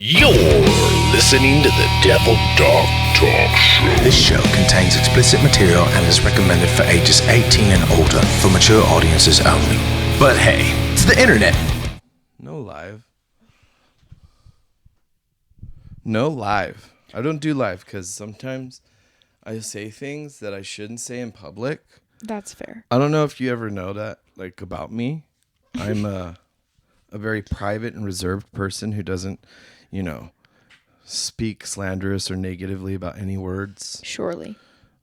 You're listening to the Devil Dog Talk Show. This show contains explicit material and is recommended for ages 18 and older for mature audiences only. But hey, it's the internet. No live. No live. I don't do live because sometimes I say things that I shouldn't say in public. That's fair. I don't know if you ever know that, like, about me. I'm a very private and reserved person who doesn't, speak slanderous or negatively about any words. Surely.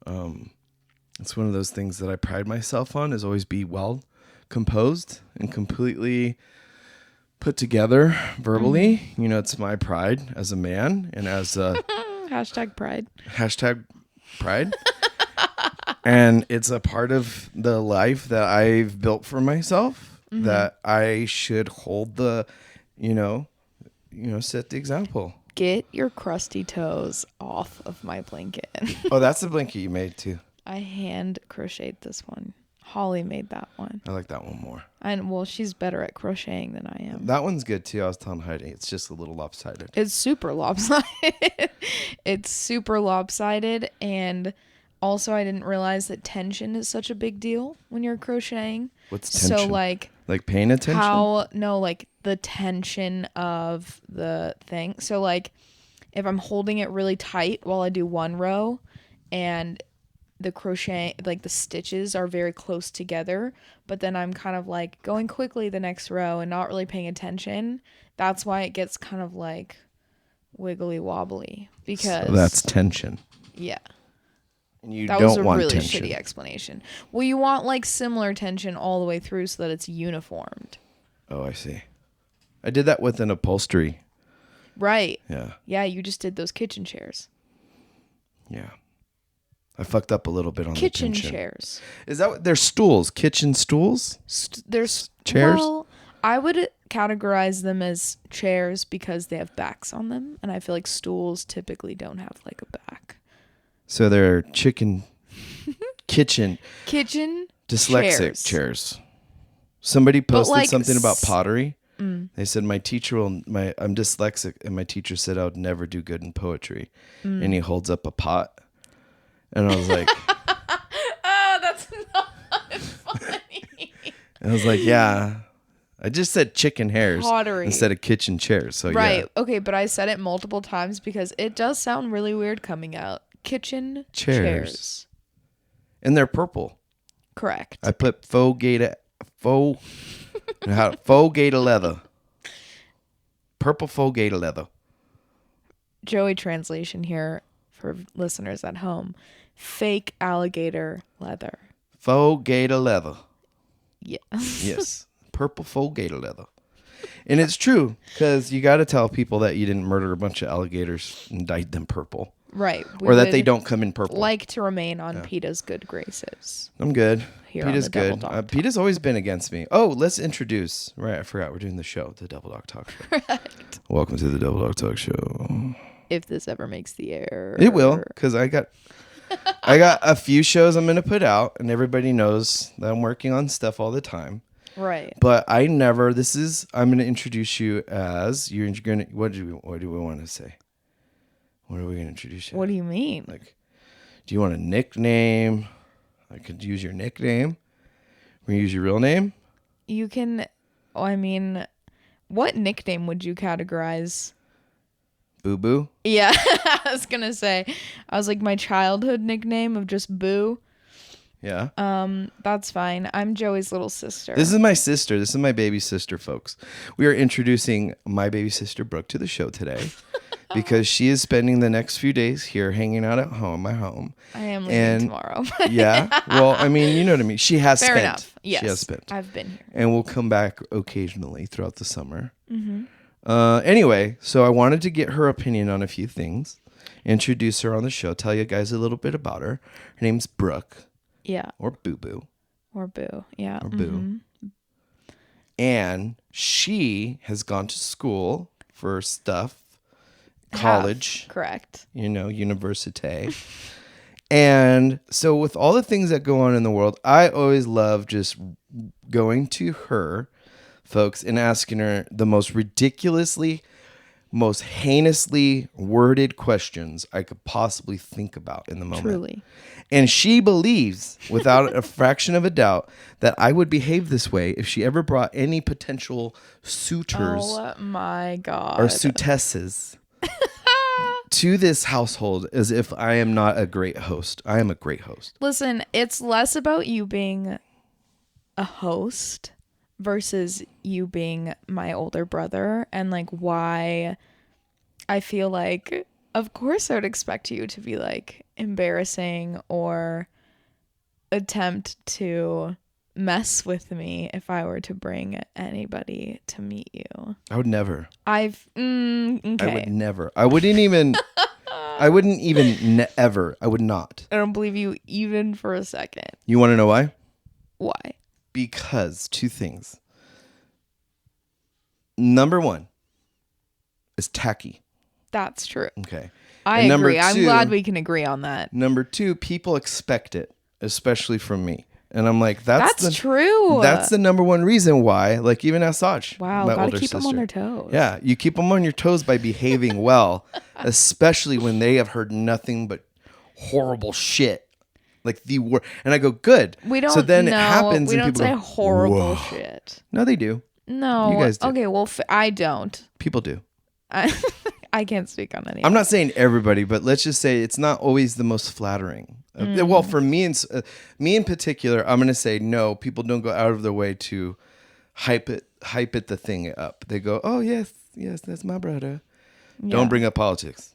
It's one of those things that I pride myself on, is always be well composed and completely put together verbally. Mm-hmm. It's my pride as a man and as a Hashtag pride. Hashtag pride. And it's a part of the life that I've built for myself, mm-hmm. that I should hold the, set the example. Get your crusty toes off of my blanket. Oh, that's the blanket you made too. I hand crocheted this one. Holly made that one. I like that one more. And she's better at crocheting than I am. That one's good too. I was telling Heidi, it's just a little lopsided. It's super lopsided. It's super lopsided. And also I didn't realize that tension is such a big deal when you're crocheting. What's tension? So like paying attention? The tension of the thing. So like if I'm holding it really tight while I do one row and the crochet, like the stitches are very close together, but then I'm kind of like going quickly the next row and not really paying attention, that's why it gets kind of like wiggly wobbly, because so that's tension. Yeah. And you that don't was a want really tension. Shitty explanation. Well, you want like similar tension all the way through so that it's uniformed. Oh, I see. I did that with an upholstery. Right. Yeah. Yeah, you just did those kitchen chairs. Yeah. I fucked up a little bit on kitchen the tension. Chairs. Is that what they're stools? Kitchen stools? There's chairs? Well, I would categorize them as chairs because they have backs on them, and I feel like stools typically don't have like a back. So they're kitchen dyslexic chairs. Somebody posted something about pottery. They said I'm dyslexic, and my teacher said I would never do good in poetry. And he holds up a pot, and I was like, "Oh, that's not funny." I was like, "Yeah, I just said chicken hairs Pottery instead of kitchen chairs." So right, yeah. Okay, but I said it multiple times because it does sound really weird coming out. Kitchen chairs. And they're purple. Correct. I put faux gator leather. Purple faux gator leather. Joey translation here for listeners at home. Fake alligator leather. Faux gator leather. Yes. Yes. Purple faux gator leather. And it's true, because you got to tell people that you didn't murder a bunch of alligators and dyed them purple. Right. Or that they don't come in purple. Like to remain on PETA's good graces. I'm good. PETA's good. PETA's always been against me. Oh, let's introduce. Right, I forgot we're doing the show, the Devil Dog Talk Show. Correct. Welcome to the Devil Dog Talk Show. If this ever makes the air. It will, because I got a few shows I'm going to put out, and everybody knows that I'm working on stuff all the time. Right. But I'm going to introduce you as, what do we want to say? What are we going to introduce you? What do you mean? Like, do you want a nickname? I could use your nickname. We use your real name? You can, what nickname would you categorize? Boo Boo? Yeah, I was going to say. I was like, my childhood nickname of just Boo. Yeah. That's fine. I'm Joey's little sister. This is my sister. This is my baby sister, folks. We are introducing my baby sister, Brooke, to the show today. Because she is spending the next few days here hanging out at home, my home. I am leaving tomorrow. Yeah. Well, you know what I mean. She has Fair spent. enough. Yes. She has spent. I've been here. And we'll come back occasionally throughout the summer. Mm-hmm. Anyway, so I wanted to get her opinion on a few things. Introduce her on the show. Tell you guys a little bit about her. Her name's Brooke. Yeah. Or Boo Boo. Or Boo. Yeah. Or Boo. Mm-hmm. And she has gone to school for stuff. College. Correct. University. And so with all the things that go on in the world, I always love just going to her, folks, and asking her the most ridiculously most heinously worded questions I could possibly think about in the moment. Truly. And she believes, without a fraction of a doubt, that I would behave this way if she ever brought any potential suitors Oh my God. or suitesses to this household as if I am not a great host. I am a great host. Listen, it's less about you being a host versus you being my older brother, and like why I feel like, of course I would expect you to be like embarrassing or attempt to mess with me if I were to bring anybody to meet you. I would never. Okay. I would never. I wouldn't even ever. I would not. I don't believe you even for a second. You want to know why? Why? Because two things. Number one is tacky. That's true. Okay. I And number agree. I'm two- glad we can agree on that. Number two, people expect it, especially from me. And I'm like, That's true. That's the number one reason why. Like even Asaj, Wow, my gotta older keep them on sister. their toes. Yeah, you keep them on your toes by behaving well, especially when they have heard nothing but horrible shit. Like the word, and I go, good. We don't. So then no, it happens, we and don't people say go, horrible whoa. shit. No, they do. No, You guys do. Okay, well, I don't. People do. I can't speak on any. I'm not saying everybody, but let's just say it's not always the most flattering. Well, for me in particular, I'm gonna say no. People don't go out of their way to hype it the thing up. They go, oh yes, that's my brother. Yeah. Don't bring up politics.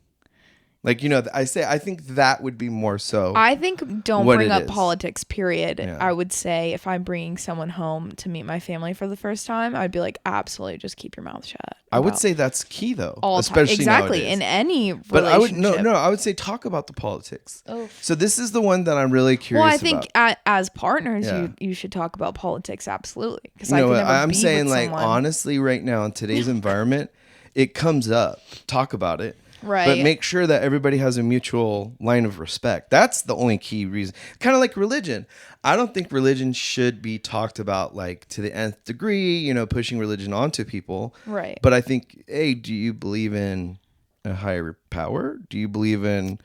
Like, I think that would be more so. I think don't what bring it up is. politics, period. Yeah. I would say if I'm bringing someone home to meet my family for the first time, I'd be like, absolutely, just keep your mouth shut. I would about say that's key though, all especially exactly nowadays. in any relationship. But I would no. I would say talk about the politics. Oh. So this is the one that I'm really curious. Well, I think about. as partners, Yeah. you should talk about politics, absolutely. Because You know I what? can never I'm be saying, with like, someone. honestly, right now in today's environment, it comes up. Talk about it. Right. But make sure that everybody has a mutual line of respect. That's the only key reason. Kind of like religion. I don't think religion should be talked about like to the nth degree, pushing religion onto people. Right. But I think, hey, do you believe in a higher power? Do you believe in,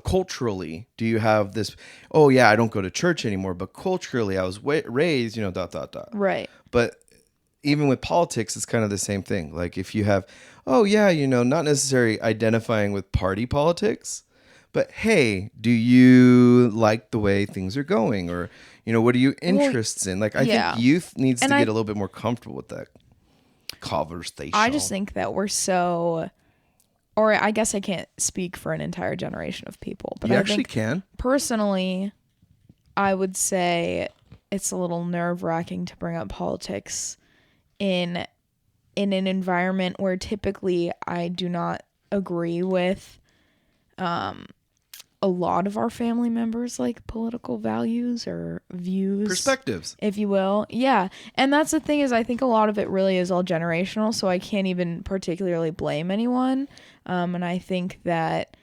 culturally, do you have this, oh yeah, I don't go to church anymore, but culturally I was raised, ... Right. But even with politics, it's kind of the same thing. Like if you have, oh yeah, not necessarily identifying with party politics, but hey, do you like the way things are going? Or, what are you interests in? Like I think youth needs to get a little bit more comfortable with that conversation. I just think that we're so, or I guess I can't speak for an entire generation of people, but you I actually think can. personally, I would say it's a little nerve-wracking to bring up politics in an environment where typically I do not agree with a lot of our family members, like political values or views, Perspectives, if you will. Yeah. And that's the thing, is I think a lot of it really is all generational, so I can't even particularly blame anyone. And I think that,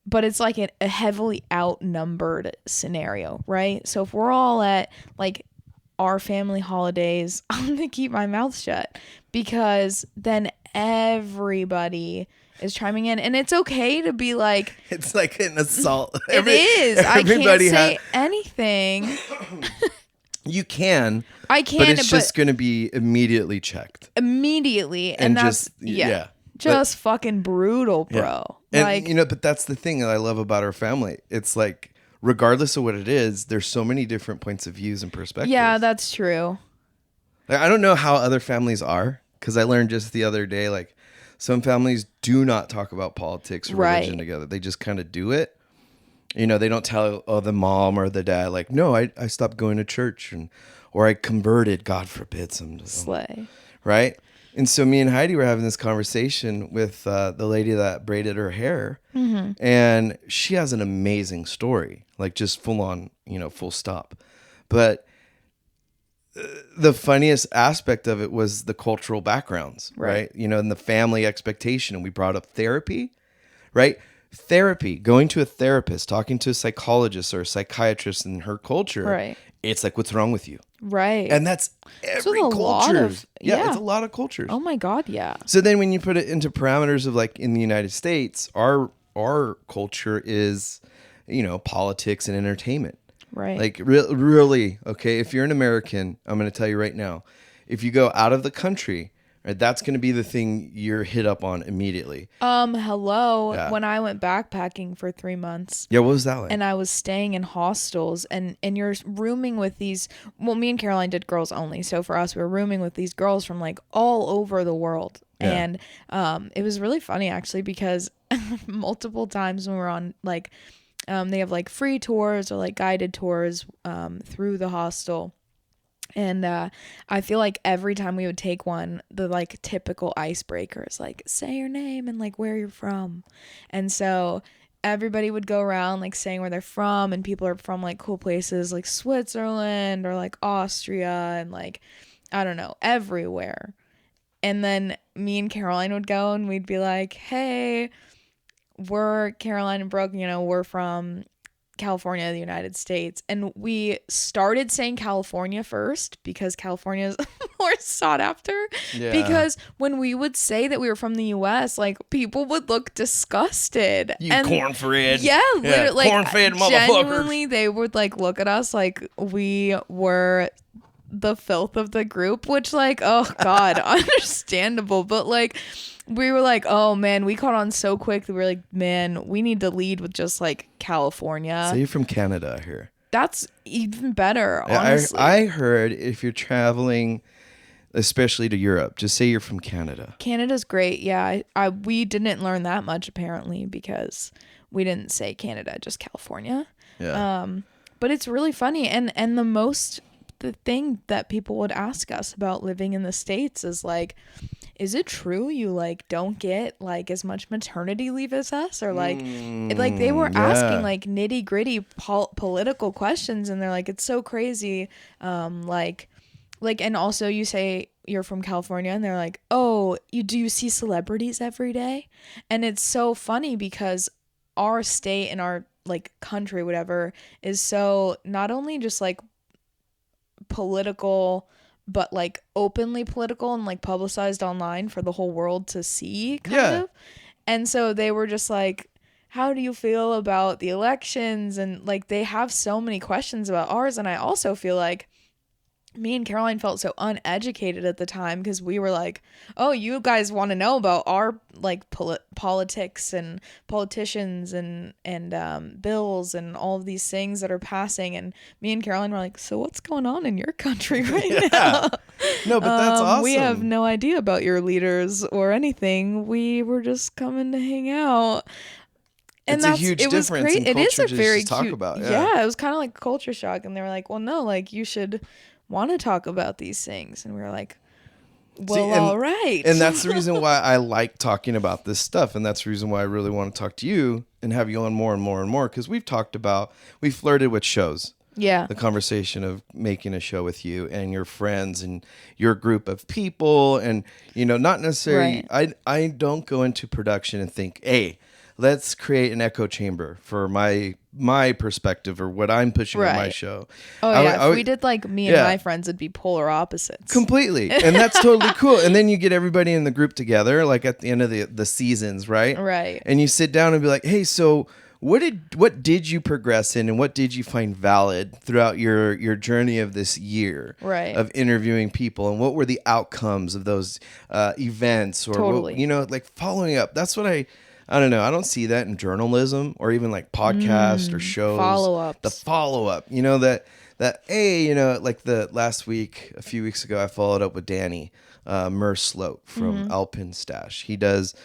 but it's like a heavily outnumbered scenario, right? So if we're all at like our family holidays, I'm going to keep my mouth shut, because then everybody is chiming in, and it's okay to be like, it's like an assault. it is. I can't say anything. You can. I can, but it's just going to be immediately checked. Immediately. And that's, just just fucking brutal, bro. And, like, but that's the thing that I love about our family. It's like, regardless of what it is, there's so many different points of views and perspectives. yeah, that's true. Like, I don't know how other families are, because I learned just the other day, like, some families do not talk about politics or religion together. They just kind of do it. They don't tell the mom or the dad, like, no, I stopped going to church, or I converted, God forbid, Slay. Right? And so me and Heidi were having this conversation with the lady that braided her hair, and she has an amazing story, like just full on, full stop. But the funniest aspect of it was the cultural backgrounds, right? And the family expectation. And we brought up therapy, right? therapy, going to a therapist, talking to a psychologist or a psychiatrist in her culture, Right. it's like, what's wrong with you? Right. And that's every a lot culture. of- Yeah, yeah. it's a lot of cultures. Oh my God, yeah. So then when you put it into parameters of like in the United States, our culture is, politics and entertainment. Right. Like really, okay, if you're an American, I'm going to tell you right now, if you go out of the country, right, that's going to be the thing you're hit up on immediately. Hello. Yeah. When I went backpacking for 3 months. Yeah, what was that like? And I was staying in hostels and you're rooming with these, well, me and Caroline did girls only. So for us, we were rooming with these girls from like all over the world. Yeah. And it was really funny actually because multiple times when we were on like, they have like free tours or like guided tours through the hostel. And I feel like every time we would take one, the like typical icebreakers, like say your name and like where you're from. And so everybody would go around like saying where they're from, and people are from like cool places like Switzerland or like Austria and like, I don't know, everywhere. And then me and Caroline would go and we'd be like, hey, we're Caroline and Brooke, we're from California, the United States. And we started saying California first because California is more sought after. Yeah. Because when we would say that we were from the US, like people would look disgusted. You corn-fed. Yeah, literally. corn-fed motherfuckers. Genuinely, they would like look at us like we were the filth of the group, which like, oh God, understandable. But like, we were like, oh man, we caught on so quick that we were like, man, we need to lead with just like California. So you're from Canada here. That's even better, honestly. I heard if you're traveling, especially to Europe, just say you're from Canada. Canada's great. Yeah, we didn't learn that much apparently because we didn't say Canada, just California. Yeah. But it's really funny, and the thing that people would ask us about living in the States is like, is it true you like don't get like as much maternity leave as us, or like they were asking like nitty gritty political questions, and they're like, it's so crazy, like and also you say you're from California and they're like, oh, do you see celebrities every day? And it's so funny because our state and our like country, whatever, is so not only just like political but like openly political and like publicized online for the whole world to see kind of. And so they were just like, how do you feel about the elections? And like they have so many questions about ours. And I also feel like me and Caroline felt so uneducated at the time because we were like, oh, you guys want to know about our like politics and politicians and bills and all of these things that are passing. And me and Caroline were like, so what's going on in your country right now? No, but that's awesome. We have no idea about your leaders or anything. We were just coming to hang out. And it's a huge difference in culture. It is a very cute talk about. Yeah, it was kind of like culture shock. And they were like, well, no, like you should want to talk about these things. And we were like, well, all right. And that's the reason why I like talking about this stuff. And that's the reason why I really want to talk to you and have you on more and more and more. Because we've flirted with shows. Yeah. The conversation of making a show with you and your friends and your group of people. And, not necessarily, right. I don't go into production and think, hey, let's create an echo chamber for my perspective or what I'm pushing on my show. Oh, yeah. If we did like me and my friends, it'd be polar opposites. Completely. And that's totally cool. And then you get everybody in the group together, like at the end of the seasons, right? Right. And you sit down and be like, hey, so what did you progress in and what did you find valid throughout your journey of this year of interviewing people, and what were the outcomes of those events, or totally. like following up. That's what I don't know. I don't see that in journalism or even like podcasts or shows. Follow-ups. The follow-up, like the last week, a few weeks ago, I followed up with Danny Merslope from Alpin Stash. He does,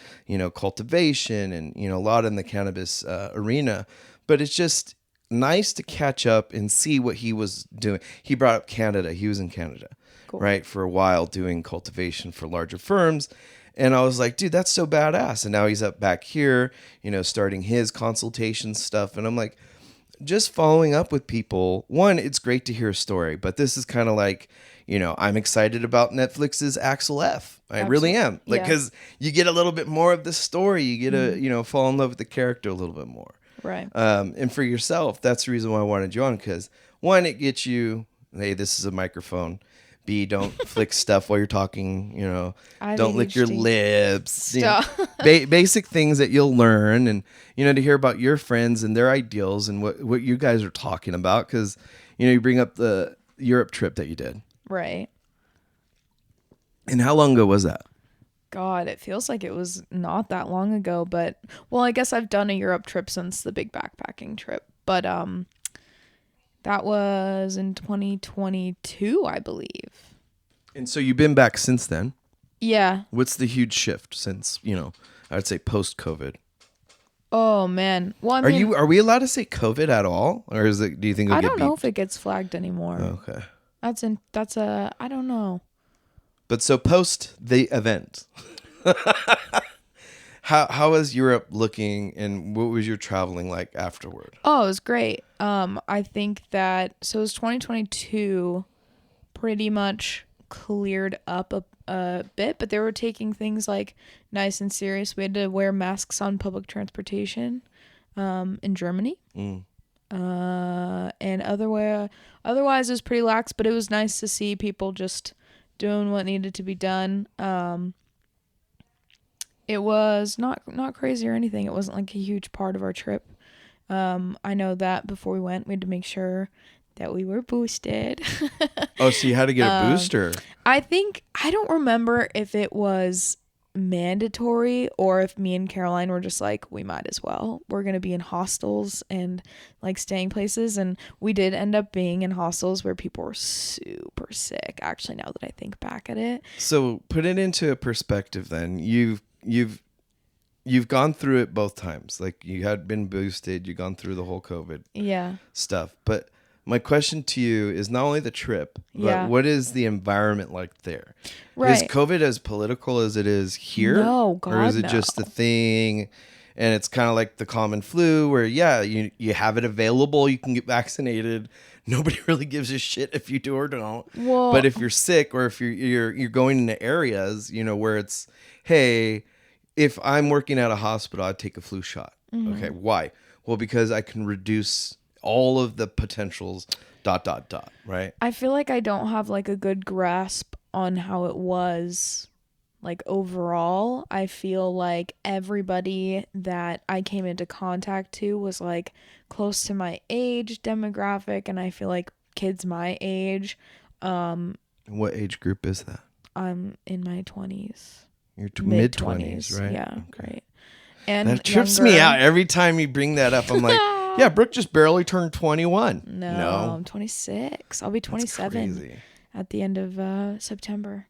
cultivation and, a lot in the cannabis arena, but it's just nice to catch up and see what he was doing. He brought up Canada. He was in Canada, right, for a while doing cultivation for larger firms. And I was like, dude, that's so badass. And now he's up back here, starting his consultation stuff. And I'm like, just following up with people. One, it's great to hear a story, but this is kind of like, I'm excited about Netflix's Axel F. I really am. Like, Yeah. because you get a little bit more of the story. You get to, fall in love with the character a little bit more. Right. And for yourself, that's the reason why I wanted you on, because one, it gets you, hey, this is a microphone. B, don't flick stuff while you're talking, don't lick your ADHD. lips. Stop. Basic things that you'll learn, and, to hear about your friends and their ideals and what you guys are talking about, because, you bring up the Europe trip that you did. Right. And how long ago was that? God, it feels like it was not that long ago, but, well, I guess I've done a Europe trip since the big backpacking trip, but, that was in 2022, I believe. And so you've been back since then. Yeah. What's the huge shift since, I would say post-COVID? Oh, man. Well, I mean, are we allowed to say COVID at all? Or do you think I don't know if it gets flagged anymore. Okay. I don't know. But so post the event, how is Europe looking, and what was your traveling like afterward? Oh, it was great. I think that, so it was 2022 pretty much cleared up a bit, but they were taking things like nice and serious. We had to wear masks on public transportation in Germany. And otherwise it was pretty lax, but it was nice to see people just doing what needed to be done. It was not crazy or anything. It wasn't like a huge part of our trip. I know that before we went, we had to make sure that we were boosted. Oh, so you had to get a booster. I don't remember if it was mandatory or if me and Caroline were just like, we might as well. We're going to be in hostels and like staying places. And we did end up being in hostels where people were super sick, actually, now that I think back at it. So put it into a perspective then. You've gone through it both times. Like, you had been boosted, you've gone through the whole COVID stuff. But my question to you is not only the trip, but what is the environment like there? Right. Is COVID as political as it is here? No, God, or is it just a thing? And it's kind of like the common flu where, you have it available, you can get vaccinated. Nobody really gives a shit if you do or don't. Well, but if you're sick, or if you're going into areas, where it's, hey, if I'm working at a hospital, I'd take a flu shot. Mm-hmm. Okay, why? Well, because I can reduce all of the potentials, ... right? I feel like I don't have like a good grasp on how it was like overall. I feel like everybody that I came into contact to was like close to my age demographic, and I feel like kids my age. What age group is that? I'm in my 20s. You're mid-20s, right? Yeah, right. And that trips me out every time you bring that up. I'm like, yeah, Brooke just barely turned 21. No, I'm 26. I'll be 27 at the end of September.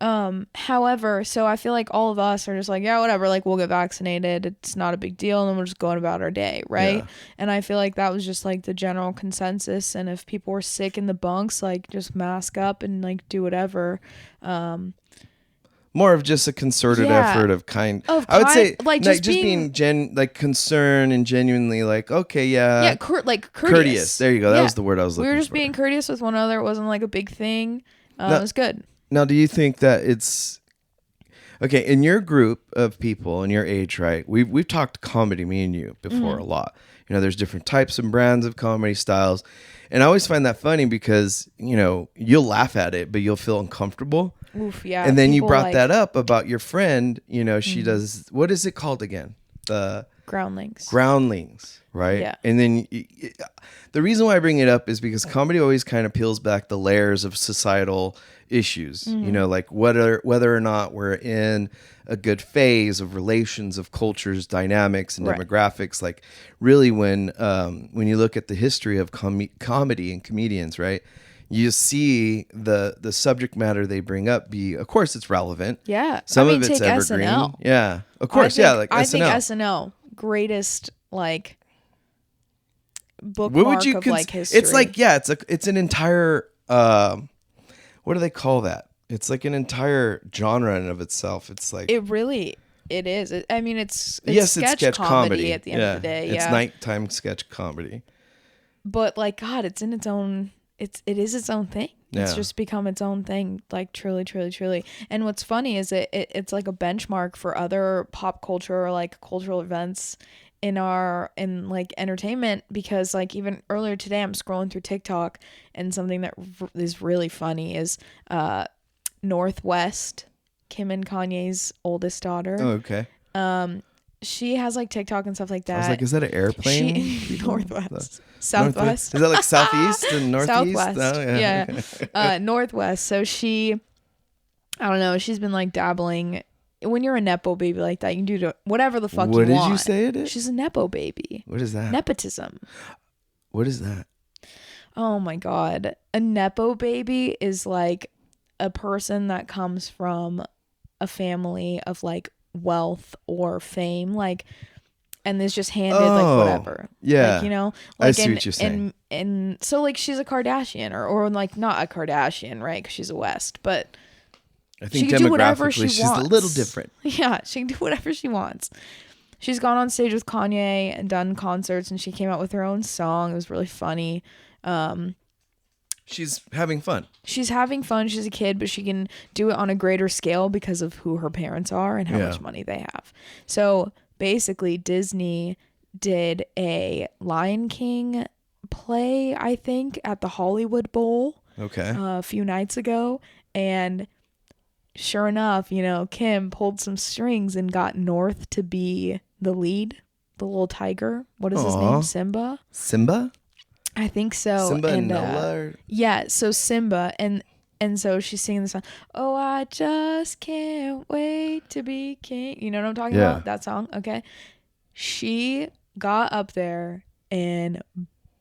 However, so I feel like all of us are just like, yeah, whatever, like we'll get vaccinated. It's not a big deal. And then we're just going about our day. Right. Yeah. And I feel like that was just like the general consensus. And if people were sick in the bunks, like just mask up and like do whatever. More of just a concerted effort of I would say like just being concerned and genuinely like, okay, yeah. Courteous. There you go. That was the word I was looking for. We were just being courteous with one another. It wasn't like a big thing. It was good. Now, do you think that it's okay in your group of people in your age, right? We've talked comedy, me and you, before a lot. There's different types and brands of comedy styles. And I always find that funny because, you'll laugh at it, but you'll feel uncomfortable. Oof, yeah. And then you brought that up about your friend, she does, what is it called again? The Groundlings, right? Yeah. And then the reason why I bring it up is because comedy always kind of peels back the layers of societal issues, like whether or not we're in a good phase of relations, of cultures, dynamics, and demographics. Like really when you look at the history of comedy and comedians, right? You see the subject matter they bring up of course it's relevant. Yeah. Some of it's evergreen. SNL. Yeah. Of course. I think SNL, greatest like bookmark of like history. It's like, it's an entire, what do they call that? It's like an entire genre in of itself. It's like it is. It's sketch comedy at the end of the day. It's nighttime sketch comedy. But like God, it's in its own. It is its own thing. It's just become its own thing, like truly, truly, truly. And what's funny is it's like a benchmark for other pop culture or like cultural events in like entertainment, because like even earlier today I'm scrolling through TikTok and something that is really funny is Northwest, Kim and Kanye's oldest daughter. Oh, okay. She has like TikTok and stuff like that. I was like, is that an airplane? Northwest. Southwest. Is that like southeast and northeast? Southwest. Oh, yeah. Northwest. So I don't know, she's been like dabbling. When you're a Nepo baby like that, you can do whatever the fuck you want. What did you say it is? She's a Nepo baby. What is that? Nepotism. What is that? Oh my God. A Nepo baby is like a person that comes from a family of like wealth or fame, like, and is just handed like whatever. Yeah. Like, you know, I like see what you're saying. And so like she's a Kardashian or like not a Kardashian, right? Because she's a West, but I think she can do whatever she she's wants. a little different. Yeah, she can do whatever she wants. She's gone on stage with Kanye and done concerts, and she came out with her own song. It was really funny. She's having fun. She's having fun. She's a kid, but she can do it on a greater scale because of who her parents are and how much money they have. So basically, Disney did a Lion King play, I think, at the Hollywood Bowl a few nights ago. And sure enough, you know, Kim pulled some strings and got North to be the lead, the little tiger. What is his name? Simba? Simba? I think so. Simba and Nala? Yeah, so Simba. And so she's singing the song, "Oh, I just can't wait to be king." You know what I'm talking about? That song? Okay. She got up there and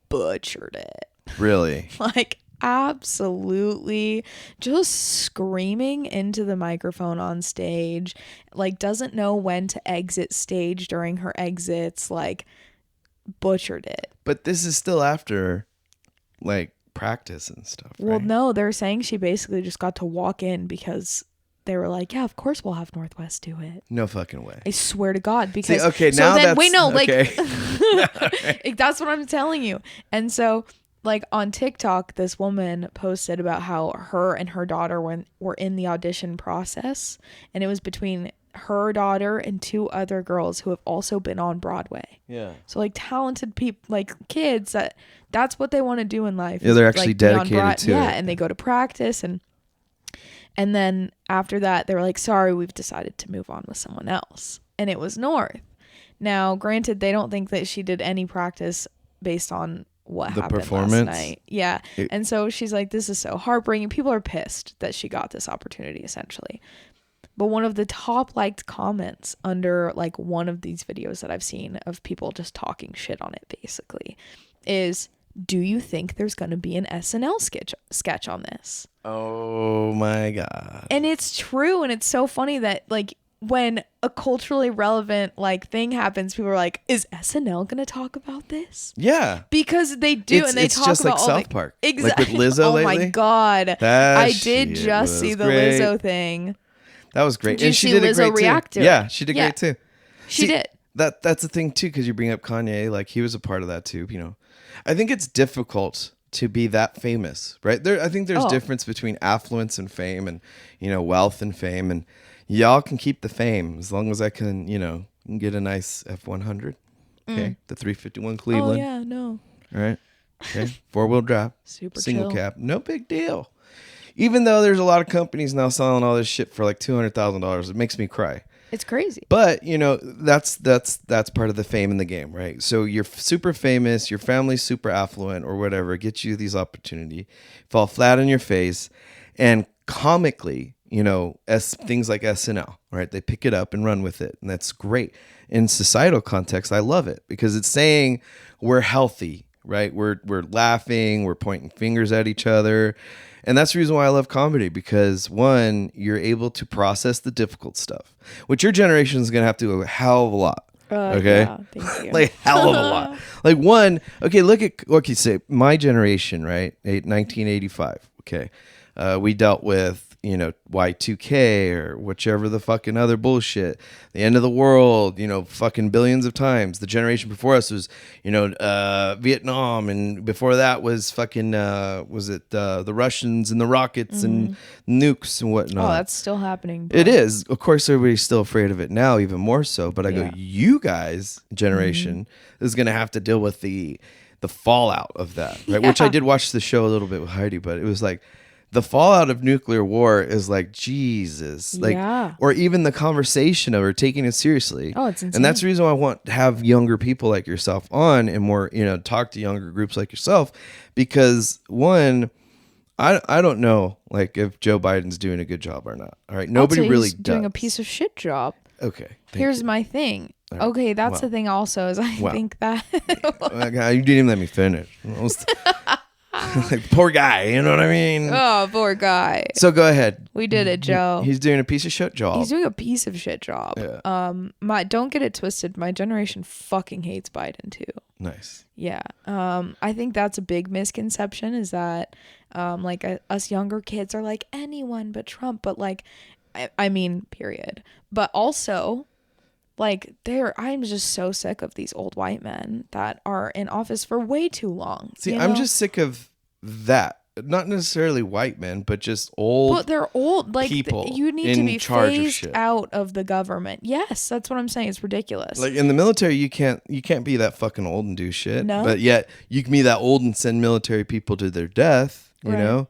butchered it. Really? Like, absolutely just screaming into the microphone on stage, like doesn't know when to exit stage during her exits, like butchered it. But this is still after like practice and stuff, right? Well, no, they're saying she basically just got to walk in because they were like, yeah, of course we'll have Northwest do it. No fucking way. I swear to God. Because see, okay, so now then, that's wait, no, like, okay. like that's what I'm telling you. And so like on TikTok, this woman posted about how her and her daughter were in the audition process, and it was between her daughter and two other girls who have also been on Broadway. Yeah. So like talented people, like kids that's what they want to do in life. Yeah, they're actually like, be on dedicated to it. Yeah, and they go to practice, and then after that they were like, sorry, we've decided to move on with someone else. And it was North. Now, granted, they don't think that she did any practice based on what the happened performance last night. Yeah. And so she's like, this is so heartbreaking. People are pissed that she got this opportunity, essentially. But one of the top liked comments under like one of these videos that I've seen of people just talking shit on it basically is, do you think there's going to be an SNL sketch on this? Oh my God. And it's true. And it's so funny that like when a culturally relevant like thing happens, people are like, is SNL gonna talk about this? Yeah, because they do, and they it's talk just about like all South Park, exactly. like with Lizzo oh lately. My God, I did just see the great. Lizzo thing. That was great, Did and you she see did Lizzo it great react too. to it? Yeah, she did great too. She did. That's the thing too, because you bring up Kanye, like he was a part of that too. You know, I think it's difficult to be that famous, right? I think there's difference between affluence and fame, and you know, wealth and fame, and y'all can keep the fame as long as I can, you know, get a nice F100. Okay, the 351 Cleveland. Oh yeah, no. All right. Okay, 4-wheel drive, Super single chill. cab, no big deal. Even though there's a lot of companies now selling all this shit for like $200,000, it makes me cry. It's crazy. But you know, that's part of the fame in the game, right? So you're super famous, your family's super affluent or whatever, gets you these opportunities, fall flat on your face, and comically, you know, as things like SNL, right? They pick it up and run with it, and that's great. In societal context, I love it because it's saying we're healthy, right? We're laughing, we're pointing fingers at each other. And that's the reason why I love comedy, because one, you're able to process the difficult stuff, which your generation is going to have to do a hell of a lot. Okay. Yeah, thank you. Like hell of a lot. Like one, okay, look at, say my generation, right? 1985. Okay. We dealt with, Y2K or whichever the fucking other bullshit, the end of the world, fucking billions of times. The generation before us was, Vietnam, and before that was fucking, was it the Russians and the rockets and nukes and whatnot. Oh, that's still happening, bro. It is. Of course, everybody's still afraid of it now, even more so. But I go, you guys, generation, is going to have to deal with the fallout of that, right? Which I did watch the show a little bit with Heidi, but it was like, the fallout of nuclear war is like, Jesus, or even the conversation of or taking it seriously. Oh, it's insane. And that's the reason why I want to have younger people like yourself on and more, talk to younger groups like yourself, because one, I don't know, like, if Joe Biden's doing a good job or not. All right, nobody really does. Doing a piece of shit job. Okay. Here's my thing. Right. Okay, that's the thing. Also, is I think that you didn't even let me finish. Like, poor guy, you know what I mean? Oh, poor guy. So go ahead. We did it, Joe. He's doing a piece of shit job. He's doing a piece of shit job. Yeah. Don't get it twisted. My generation fucking hates Biden too. Nice. Yeah. I think that's a big misconception, is that us younger kids are like anyone but Trump, but like, I mean, period. But also, like, I'm just so sick of these old white men that are in office for way too long. See, I'm just sick of that. Not necessarily white men, but just old. But they're old. Like, people you need to be phased out of the government. Yes, that's what I'm saying. It's ridiculous. Like, in the military, you can't be that fucking old and do shit. No. But yet you can be that old and send military people to their death. You know.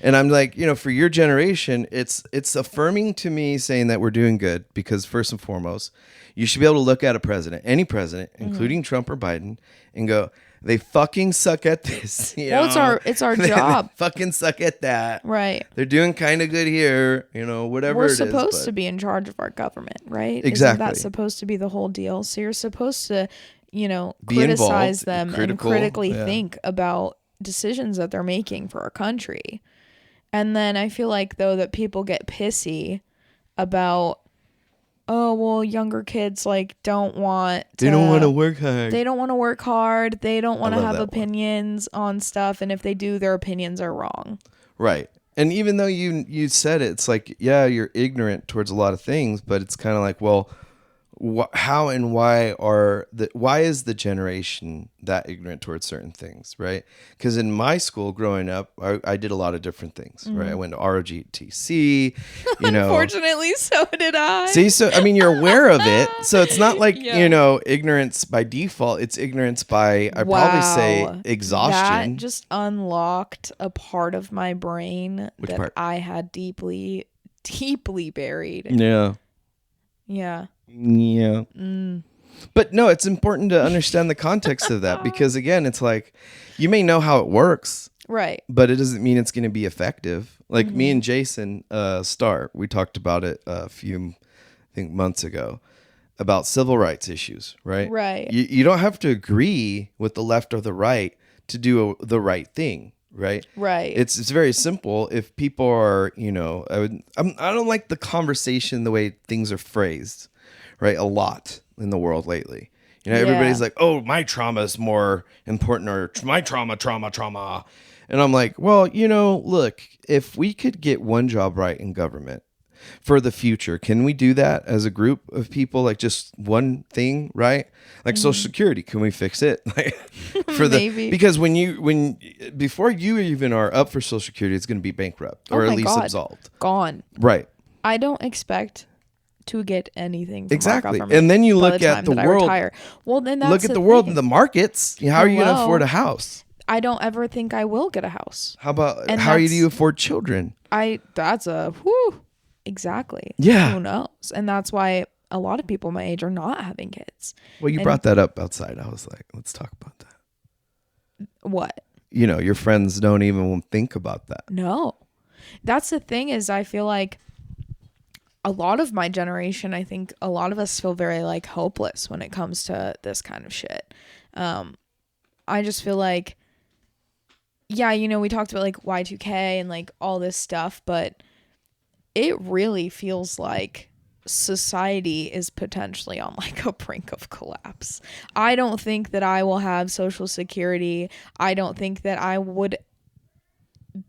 And I'm like, for your generation, it's affirming to me, saying that we're doing good, because first and foremost, you should be able to look at a president, any president, including Trump or Biden, and go, they fucking suck at this. It's our job. They fucking suck at that. Right. They're doing kind of good here, whatever We're it is. We're supposed to be in charge of our government, right? Exactly. Isn't that supposed to be the whole deal? So you're supposed to, be criticize involved, them and critically think about decisions that they're making for our country. And then I feel like, though, that people get pissy about, oh, well, younger kids, like, don't want to work hard. They don't want to work hard. They don't want to have opinions on stuff. And if they do, their opinions are wrong. Right. And even though you said it, it's like, yeah, you're ignorant towards a lot of things, but it's kind of like, well, how and why is the generation that ignorant towards certain things, right? Because in my school growing up, I did a lot of different things, right? I went to ROTC, Unfortunately, so did I. See, so I mean, you're aware of it, so it's not like ignorance by default. It's ignorance by probably say exhaustion. That just unlocked a part of my brain I had deeply, deeply buried. Yeah. Yeah. Yeah. But no, it's important to understand the context of that, because again, it's like, you may know how it works, right? But it doesn't mean it's going to be effective. Like me and Jason Starr, we talked about it a few, I think, months ago, about civil rights issues, right? Right. You don't have to agree with the left or the right to do the right thing. Right. It's very simple. If people are, I don't like the conversation, the way things are phrased, right? A lot in the world lately. Everybody's like, oh, my trauma is more important, or my trauma. And I'm like, well, look, if we could get one job right in government for the future, can we do that as a group of people? Like, just one thing, right? Like Social Security, can we fix it? Like, Maybe. Because before you even are up for Social Security, it's going to be bankrupt, or at least absolved, gone. Right. I don't expect to get anything from exactly. our government. And then you look at the world. Well, then that's look at the world and the markets. How are you going to afford a house? I don't ever think I will get a house. How about how do you afford children? Exactly. Yeah. Who knows? And that's why a lot of people my age are not having kids. Well, you brought that up outside. I was like, let's talk about that. What? Your friends don't even think about that. No. That's the thing, is I feel like a lot of my generation, I think a lot of us feel very like hopeless when it comes to this kind of shit. I just feel like, yeah, we talked about like Y2K and like all this stuff, but it really feels like society is potentially on like a brink of collapse. I don't think that I will have Social Security. I don't think that I would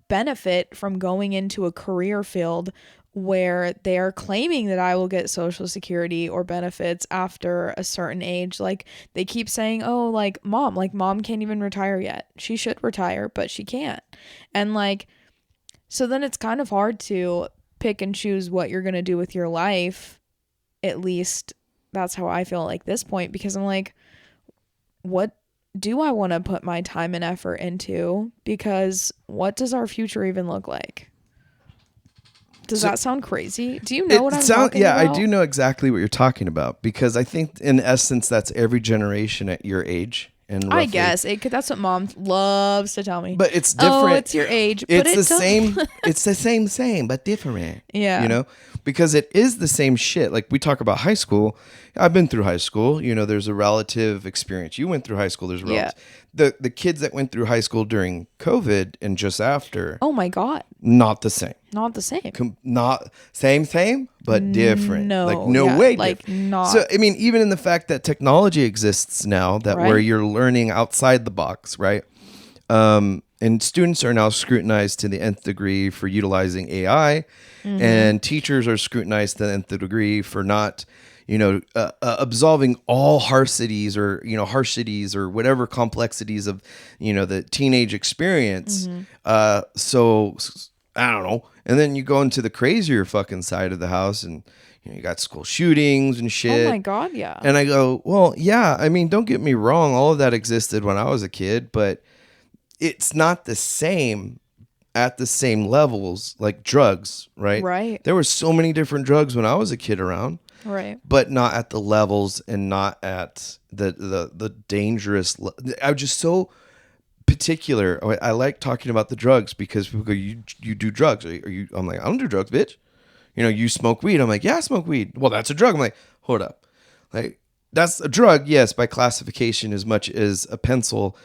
benefit from going into a career field where they are claiming that I will get Social Security or benefits after a certain age. Like, they keep saying, oh, like mom can't even retire yet. She should retire, but she can't. And like, so then it's kind of hard to pick and choose what you're going to do with your life. At least that's how I feel like this point, because I'm like, what do I want to put my time and effort into? Because what does our future even look like? Does that sound crazy? Do you know what I'm talking about? Yeah, I do know exactly what you're talking about, because I think in essence that's every generation at your age. And roughly, I guess that's what mom loves to tell me. But it's different. Oh, it's your age. It's the same. It's the same, but different. Yeah. You know, because it is the same shit. Like, we talk about high school. I've been through high school. You know, there's a relative experience. You went through high school. There's a relative. The kids that went through high school during COVID and just after. Oh my God. Not the same. Not the same. Not same, but different. No. Like, no way. Like, different. not. So, I mean, even in the fact that technology exists now, that where you're learning outside the box, right? And students are now scrutinized to the nth degree for utilizing AI, and teachers are scrutinized to the nth degree for not, absolving all harshities or whatever complexities of, the teenage experience. So I don't know. And then you go into the crazier fucking side of the house, and you got school shootings and shit. Oh my God, yeah. And I go, well, yeah, I mean, don't get me wrong. All of that existed when I was a kid, but it's not the same at the same levels like drugs, right? Right. There were so many different drugs when I was a kid around. Right. But not at the levels and not at the dangerous. I'm just so particular. I like talking about the drugs because people go, you do drugs. Are you? I'm like, I don't do drugs, bitch. You smoke weed. I'm like, yeah, I smoke weed. Well, that's a drug. I'm like, hold up. Like, that's a drug, yes, by classification, as much as a pencil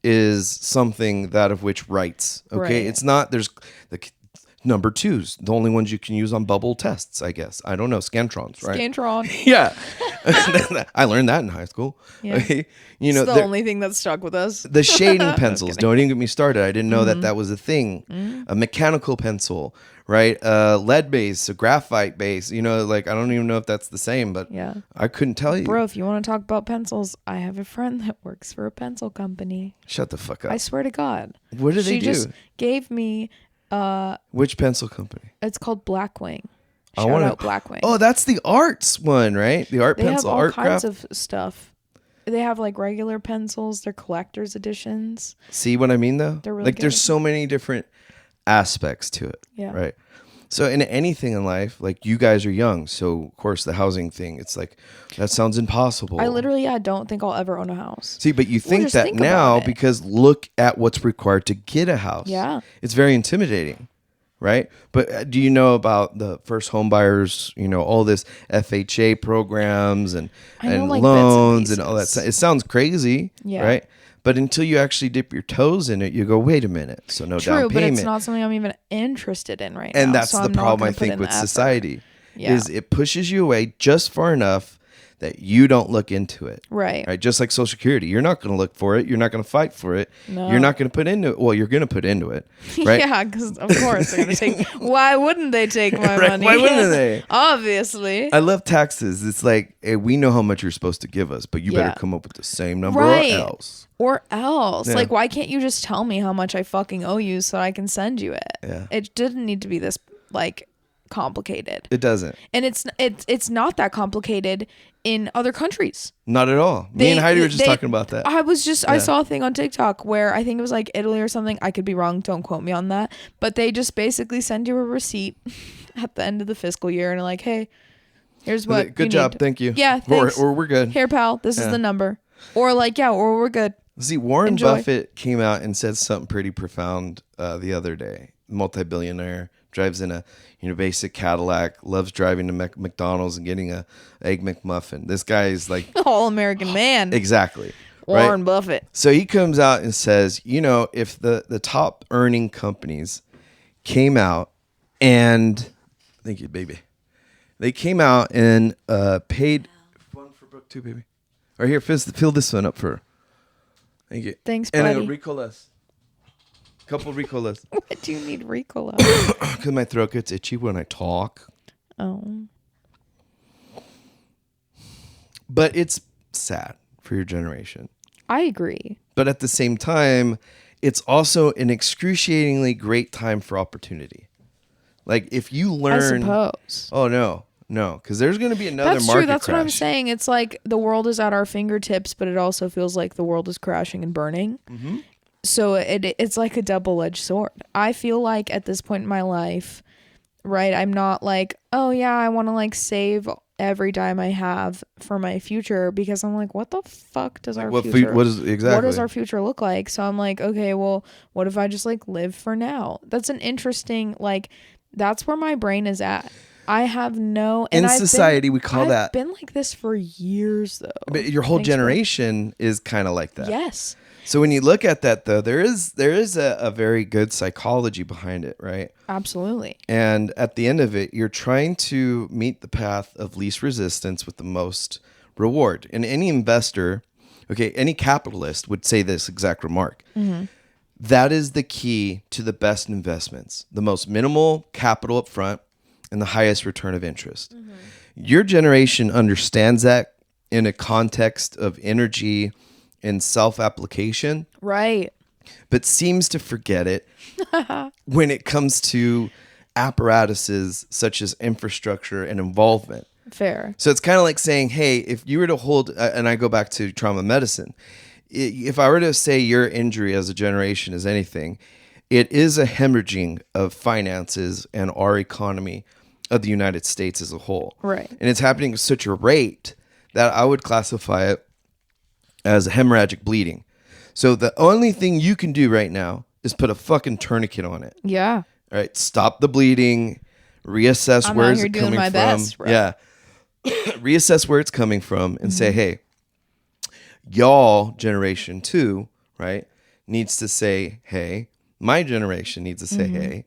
is something that of which writes. Okay. Right. It's not, there's the number twos, the only ones you can use on bubble tests, I guess. I don't know. Scantrons, right? Scantron. Yeah. I learned that in high school. Yeah. Okay? It's the only thing that stuck with us. The shading pencils. Don't even get me started. I didn't know that was a thing. A mechanical pencil, right? Lead base, a graphite base. I don't even know if that's the same, but yeah. I couldn't tell you. Bro, if you want to talk about pencils, I have a friend that works for a pencil company. Shut the fuck up. I swear to God. What do they do? She just gave me which pencil company? It's called Blackwing. Shout out Blackwing. Oh, that's the arts one, right? The art pencil, art craft. They have all kinds of stuff. They have like regular pencils. They're collector's editions. See what I mean, though? They're really good. There's so many different aspects to it. Yeah. Right. So in anything in life, like, you guys are young, so of course the housing thing, it's like, that sounds impossible. I literally, don't think I'll ever own a house. See, but you think that now because look at what's required to get a house. Yeah. It's very intimidating, right? But do you know about the first home buyers, all this FHA programs and loans and all that? It sounds crazy, right? But until you actually dip your toes in it, you go, wait a minute. So no down payment. True, but it's not something I'm even interested in right now. And that's the problem, I think, with society. Is it pushes you away just far enough that you don't look into it. Right. Just like Social Security. You're not going to look for it. You're not going to fight for it. No. You're not going to put into it. Well, you're going to put into it. Right? Yeah, because of course they're going to take. Why wouldn't they take my money? Why wouldn't they? Obviously. I love taxes. It's like, hey, we know how much you're supposed to give us, but you better come up with the same number or else. Or else. Yeah. Like, why can't you just tell me how much I fucking owe you so I can send you it? Yeah. It didn't need to be this, complicated. It doesn't. And it's not that complicated in other countries. Not at all. Me and Heidi were just talking about that. I saw a thing on TikTok where I think it was like Italy or something. I could be wrong. Don't quote me on that. But they just basically send you a receipt at the end of the fiscal year and are like, hey, here's what good job. Thank you. Yeah, thanks. Or we're good. Here, pal, this is the number. Or or we're good. See, Warren Buffett came out and said something pretty profound the other day. Multi-billionaire, drives in a basic Cadillac, loves driving to McDonald's and getting a Egg McMuffin. This guy is like all American man. Exactly. Warren Buffett. So he comes out and says, if the top earning companies came out and thank you, baby. They came out and paid one for Brooke too, baby. Or here, fill this one up for her. Thank you. Thanks, buddy. And I go, recall us. Couple Ricolas. Why do you need Ricola? Because my throat gets itchy when I talk. Oh. But it's sad for your generation. I agree. But at the same time, it's also an excruciatingly great time for opportunity. Like if you learn, I suppose. Oh no, because there's going to be another That's market true. That's crash. what I'm saying. It's like the world is at our fingertips, but it also feels like the world is crashing and burning. Mm-hmm. So it's like a double-edged sword. I feel like at this point in my life, right, I'm not like, oh yeah, I want to like save every dime I have for my future, because I'm like, what the fuck does our future what does our future look like? So I'm like, okay, well, what if I just like live for now? That's an interesting, like, that's where my brain is at. I have no... In society, we call that... I've been like this for years, though. But your whole generation is kind of like that. Yes. So when you look at that, though, there is a very good psychology behind it, right? Absolutely. And at the end of it, you're trying to meet the path of least resistance with the most reward. And any investor, okay, any capitalist would say this exact remark. Mm-hmm. That is the key to the best investments. The most minimal capital up front and the highest return of interest. Mm-hmm. Your generation understands that in a context of energy and self-application. Right. But seems to forget it when it comes to apparatuses such as infrastructure and involvement. Fair. So it's kind of like saying, hey, if you were to hold, and I go back to trauma medicine, if I were to say your injury as a generation is anything, it is a hemorrhaging of finances and our economy of the United States as a whole. Right. And it's happening at such a rate that I would classify it as hemorrhagic bleeding. So the only thing you can do right now is put a fucking tourniquet on it. Yeah. All right. Stop the bleeding. Reassess where it's coming from. Best, yeah. Reassess where it's coming from and say, hey, y'all generation 2, right, needs to say, hey. My generation needs to say, hey.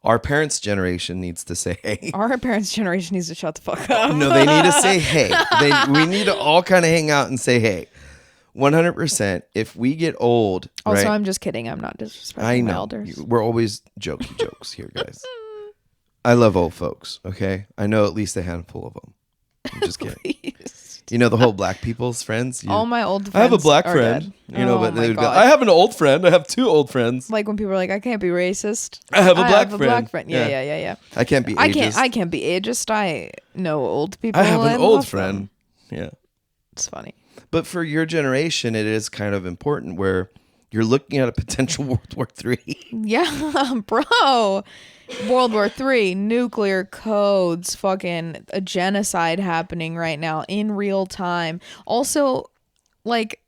Our parents' generation needs to say, hey. Our parents' generation needs to shut the fuck up. No, they need to say, hey. We need to all kind of hang out and say, hey. 100%. If we get old, also, right? I'm just kidding. I'm not disrespecting I my know. elders. We're always jokey jokes here, guys. I love old folks, okay? I know at least a handful of them. I'm just kidding. You know the whole black people's friends? All my old friends I have a black are friend. Dead. You know, but my they would be God. like, I have an old friend. I have 2 old friends. Like when people are like, I can't be racist. I have a black friend. Yeah. I can't be ageist. I can't be ageist. I know old people. I have an old love friend. them. Yeah. It's funny. But for your generation, it is kind of important where you're looking at a potential World War III. Yeah, bro. World War III, nuclear codes, fucking a genocide happening right now in real time. Also, like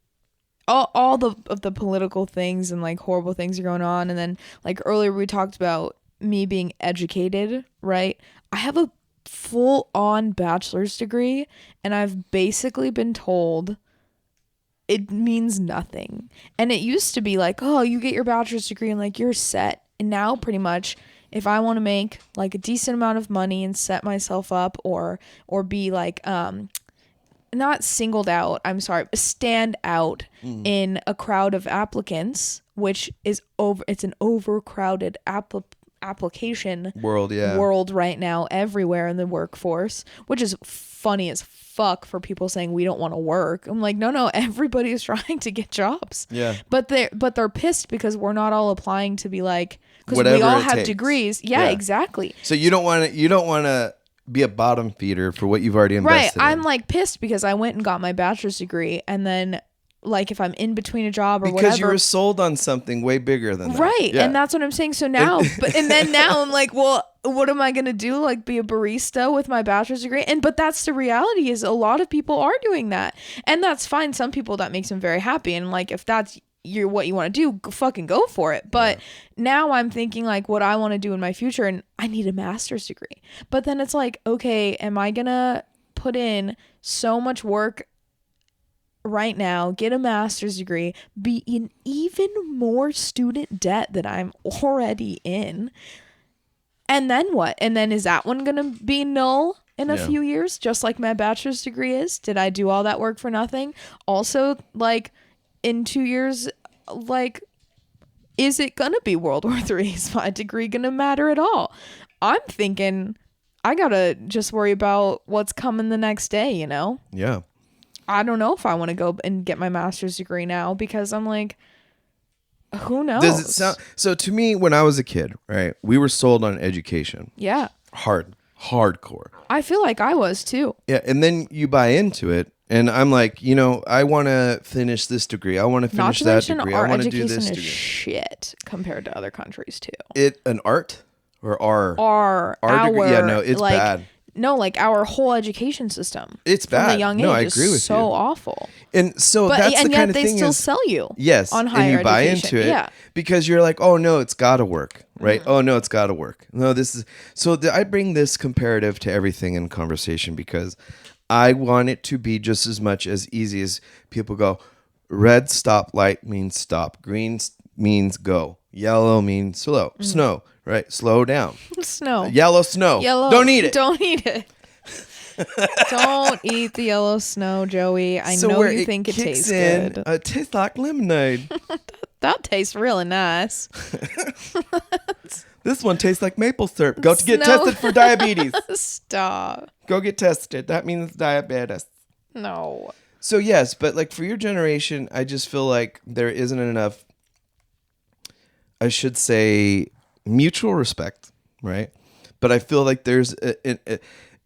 all of the political things and like horrible things are going on. And then like earlier we talked about me being educated, right? I have a full-on bachelor's degree and I've basically been told it means nothing. And it used to be like, oh, you get your bachelor's degree and like you're set. And now pretty much if I want to make like a decent amount of money and set myself up or be like not singled out, I'm sorry, stand out in a crowd of applicants, which is it's an overcrowded application world right now everywhere in the workforce, which is funny as fuck for people saying we don't want to work. I'm like, no, everybody is trying to get jobs. Yeah. But they're pissed because we're not all applying to be like, because whatever we all it have takes. Degrees. Yeah, exactly. So you don't want to be a bottom feeder for what you've already invested right. in. I'm like pissed because I went and got my bachelor's degree and then like if I'm in between a job or because whatever. you were sold on something way bigger than that. Right. Yeah. And that's what I'm saying. So now, now I'm like, well, what am I going to do? Like be a barista with my bachelor's degree? But that's the reality is a lot of people are doing that. And that's fine. Some people that makes them very happy. And like, if that's what you want to do, fucking go for it. But now I'm thinking like what I want to do in my future and I need a master's degree. But then it's like, okay, am I going to put in so much work right now, get a master's degree, be in even more student debt that I'm already in? And then what? And then is that one going to be null in a few years, just like my bachelor's degree is? Did I do all that work for nothing? Also, like in 2 years, like is it gonna be World War III? Is my degree gonna matter at all? I'm thinking I gotta just worry about what's coming the next day, you know? Yeah. I don't know if I want to go and get my master's degree now because I'm like, who knows? Does it sound so? To me, when I was a kid, right, we were sold on education. Yeah. Hardcore. I feel like I was too. Yeah, and then you buy into it, and I'm like, you know, I want to finish this degree. I want to finish that degree. I want to do this degree. Shit compared to other countries too. An art or our degree? Yeah, no, it's like, bad. No, like our whole education system. It's bad. From a young age. No, I agree with so you. awful. And so that's the kind of thing. And yet they still sell you. Yes, on higher and you buy education. into it. Yeah. Because you're like, oh no, it's got to work, right? Oh no, it's got to work. No, this is so. I bring this comparative to everything in conversation because I want it to be just as much as easy as people go. Red stoplight means stop. Green means go. Yellow means slow. Snow, right? Slow down. Snow. Yellow snow. Yellow. Don't eat it. Don't eat it. Don't eat the yellow snow, Joey. I know you think it tastes good. It tastes like lemonade. That tastes really nice. This one tastes like maple syrup. Go to get tested for diabetes. Stop. Go get tested. That means diabetes. No. So yes, but like for your generation, I just feel like there isn't enough, I should say, mutual respect, right? But I feel like there's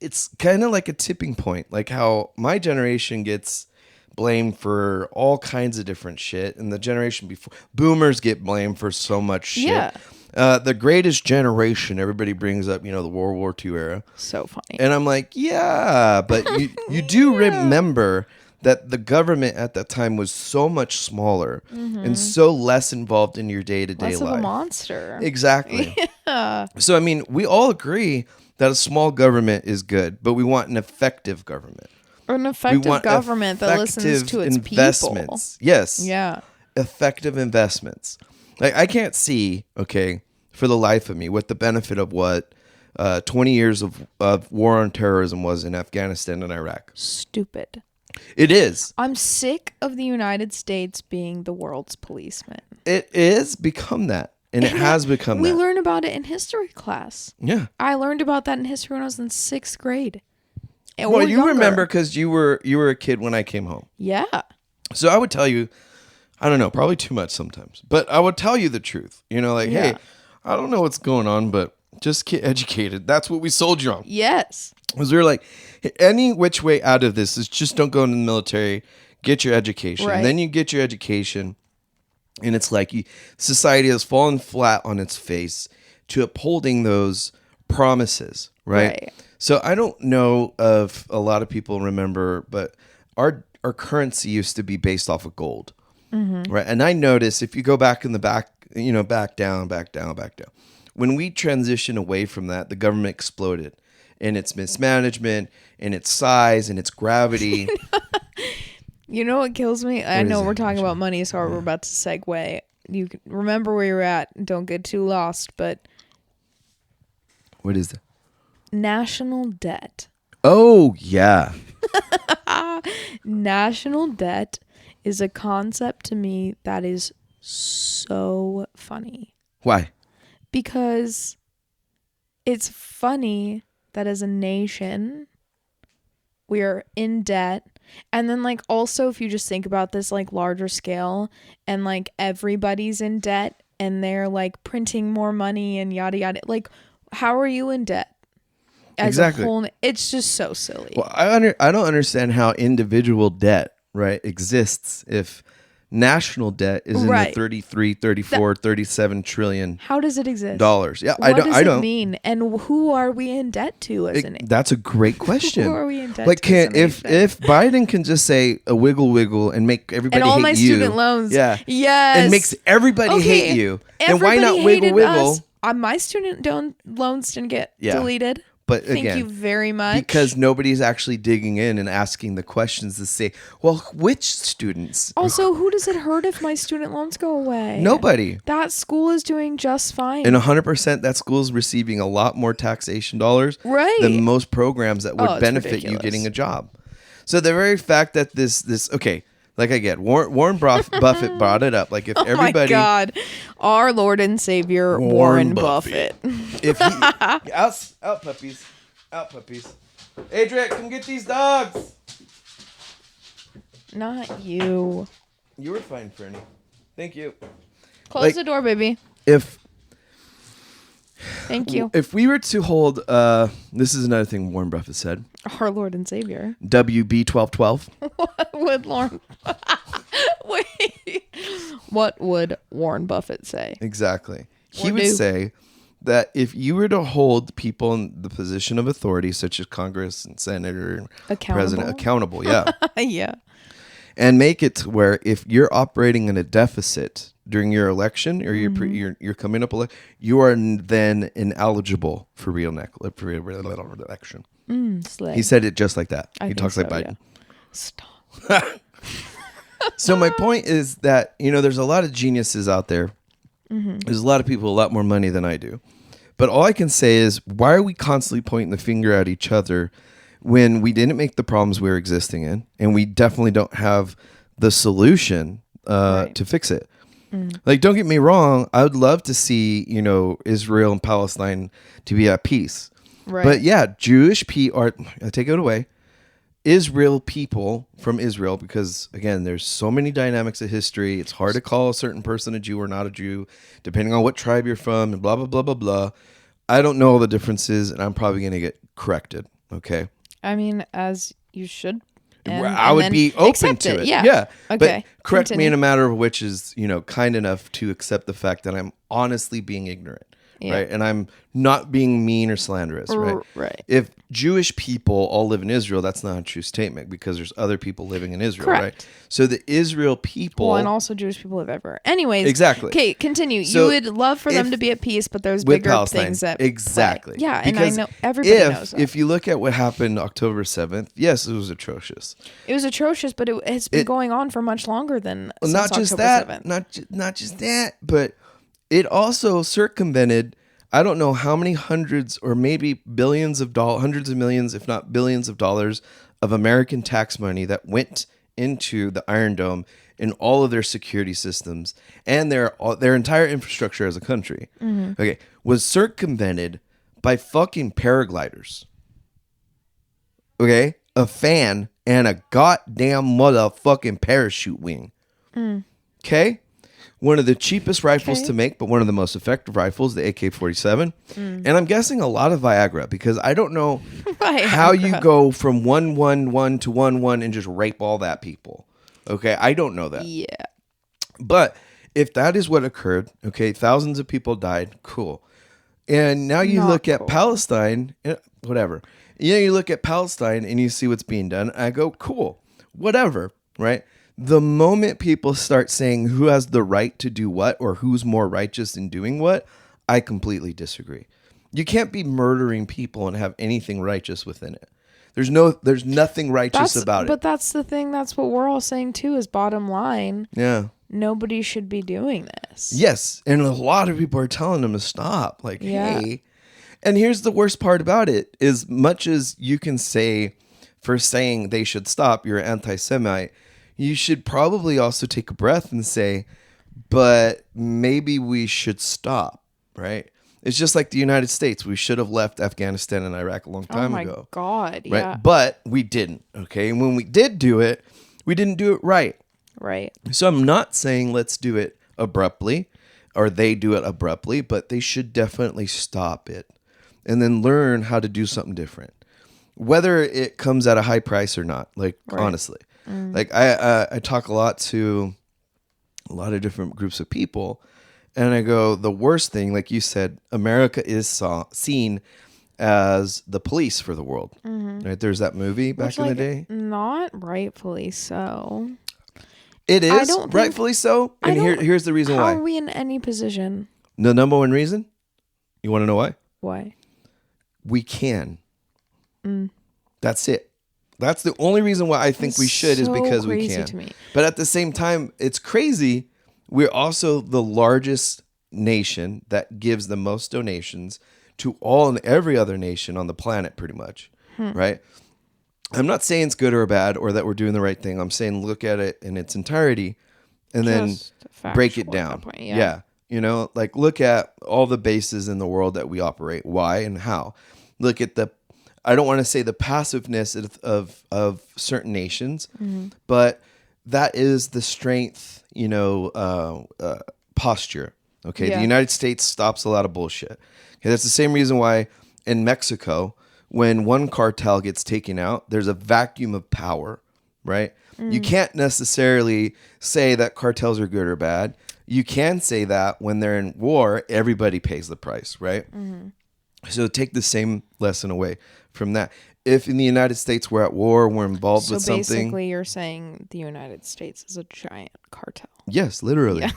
it's kind of like a tipping point, like how my generation gets blamed for all kinds of different shit, and the generation before, boomers get blamed for so much shit. Yeah. The greatest generation, everybody brings up, you know, the World War II era. So funny. And I'm like, yeah, but you do remember that the government at that time was so much smaller and so less involved in your day-to-day life. Less of a monster. Exactly. Yeah. So, I mean, we all agree that a small government is good, but we want an effective government. Or an effective government that listens to its investments. people. Yes. Yeah. Effective investments. Like, I can't see, okay, for the life of me, what the benefit of what 20 years of war on terrorism was in Afghanistan and Iraq. Stupid. It is. I'm sick of the United States being the world's policeman. It is become that. And it has become that. We learn about it in history class. Yeah. I learned about that in history when I was in 6th grade. Well, you remember because you were a kid when I came home. Yeah. So I would tell you, I don't know, probably too much sometimes, but I would tell you the truth. You know, like, hey, I don't know what's going on, but just get educated. That's what we sold you on. Yes. Because we were like, any which way out of this is just don't go into the military, get your education. Right. And then you get your education, and it's like society has fallen flat on its face to upholding those promises, right? So I don't know if a lot of people remember, but our currency used to be based off of gold, right? And I noticed if you go back in the back, you know, back down. When we transitioned away from that, the government exploded in its mismanagement, in its size, in its gravity. You know what kills me? I know we're talking about money, so we're about to segue. You can remember where you're at. Don't get too lost, but... What is that? National debt. Oh, yeah. National debt is a concept to me that is so funny. Why? Because it's funny that as a nation, we are in debt. And then, like, also, if you just think about this, like, larger scale, and, like, everybody's in debt, and they're, like, printing more money and yada, yada. Like, how are you in debt? As a whole, it's just so silly. Well, I don't understand how individual debt, right, exists if national debt is in the 33, 34, 37 trillion. How does it exist? Dollars. Yeah, what does it mean? And who are we in debt to as an That's a great question. Who are we in debt like, to? If Biden can just say a wiggle and make everybody and all hate my you, student loans, yes, and makes everybody hate you, then why not wiggle? Us. My student loans didn't get deleted. But thank you very much. Because nobody's actually digging in and asking the questions to say, well, which students? Also, who does it hurt if my student loans go away? Nobody. That school is doing just fine. And 100% that school is receiving a lot more taxation dollars than most programs that would benefit you getting a job. So the very fact that this, okay, Like I get Warren Buffett brought it up. Like if everybody, oh my God, our Lord and Savior Warren Buffett. If he out puppies, Adrian, come get these dogs. Not you. You were fine, Fernie. Thank you. Close the door, baby. Thank you. If we were to hold, this is another thing Warren Buffett said. Our Lord and Savior. WB 1212. What would Lauren? Wait. What would Warren Buffett say? Exactly. He would say that if you were to hold people in the position of authority, such as Congress and Senator and President, accountable, yeah. Yeah. And make it to where if you're operating in a deficit during your election or you're coming up, you are then ineligible for re-election. He said it just like that. He talks like Biden. Yeah. Stop. So my point is that, there's a lot of geniuses out there. Mm-hmm. There's a lot of people with a lot more money than I do. But all I can say is, why are we constantly pointing the finger at each other when we didn't make the problems we were existing in, and we definitely don't have the solution to fix it? Like, don't get me wrong. I would love to see, Israel and Palestine to be at peace. Right. But yeah, Jewish people I take it away. Israel people from Israel, because again, there's so many dynamics of history. It's hard to call a certain person a Jew or not a Jew, depending on what tribe you're from and blah, blah, blah, blah, blah. I don't know all the differences, and I'm probably going to get corrected. Okay. I mean, as you should. I would be open to it. Yeah. Okay. But correct me in a matter of which is, kind enough to accept the fact that I'm honestly being ignorant. Yeah. Right. And I'm not being mean or slanderous. Right. Right. If Jewish people all live in Israel, that's not a true statement because there's other people living in Israel. Correct. Right. So the Israel people. Well, and also Jewish people live everywhere. Anyways. Exactly. Okay. Continue. So you would love for them to be at peace, but there's with bigger Palestine, things that. Exactly. Play. Yeah. Because and I know everybody knows that. If you look at what happened October 7th, yes, it was atrocious. It was atrocious, but it has been going on for much longer than since not just October that, 7th. Not just that, but it also circumvented, I don't know how many hundreds or maybe billions of dollars, hundreds of millions, if not billions of dollars of American tax money that went into the Iron Dome in all of their security systems and their entire infrastructure as a country. Mm-hmm. Okay, was circumvented by fucking paragliders. Okay, a fan and a goddamn motherfucking parachute wing. Okay. One of the cheapest rifles to make, but one of the most effective rifles, the AK-47. And I'm guessing a lot of Viagra, because I don't know how you go from 111 to 11 and just rape all that people. Okay, I don't know that. Yeah. But if that is what occurred, okay, thousands of people died, cool. And now you look at Palestine, whatever. You look at Palestine and you see what's being done. I go, cool, whatever, right? The moment people start saying who has the right to do what or who's more righteous in doing what, I completely disagree. You can't be murdering people and have anything righteous within it. There's nothing righteous about it. But that's the thing. That's what we're all saying too, is bottom line. Yeah. Nobody should be doing this. Yes. And a lot of people are telling them to stop. Like, hey. And here's the worst part about it, is much as you can say for saying they should stop, you're an anti-Semite, you should probably also take a breath and say, but maybe we should stop, right? It's just like the United States. We should have left Afghanistan and Iraq a long time ago. Oh my God, right? yeah. But we didn't, okay? And when we did do it, we didn't do it right. Right. So I'm not saying let's do it abruptly or they do it abruptly, but they should definitely stop it and then learn how to do something different. Whether it comes at a high price or not, honestly. Like I talk a lot to a lot of different groups of people, and I go, the worst thing, like you said, America is seen as the police for the world. Mm-hmm. Right? There's that movie back in the day. Not rightfully so. It is rightfully so, and here's the reason why. How are we in any position? The number one reason? You want to know why? Why? We can. That's it. That's the only reason why I think we should, is because we can. To me. But at the same time, it's crazy. We're also the largest nation that gives the most donations to all and every other nation on the planet, pretty much. Right? I'm not saying it's good or bad or that we're doing the right thing. I'm saying look at it in its entirety and Just then break it factual at down. that point, yeah. You know, like look at all the bases in the world that we operate, why and how. Look at I don't want to say the passiveness of certain nations, but that is the strength, posture. Okay. Yeah. The United States stops a lot of bullshit. Okay. That's the same reason why in Mexico, when one cartel gets taken out, there's a vacuum of power, right? You can't necessarily say that cartels are good or bad. You can say that when they're in war, everybody pays the price, right? So take the same lesson away from that. If in the United States we're at war, we're involved with something. So basically you're saying the United States is a giant cartel. Yes, literally. Yeah.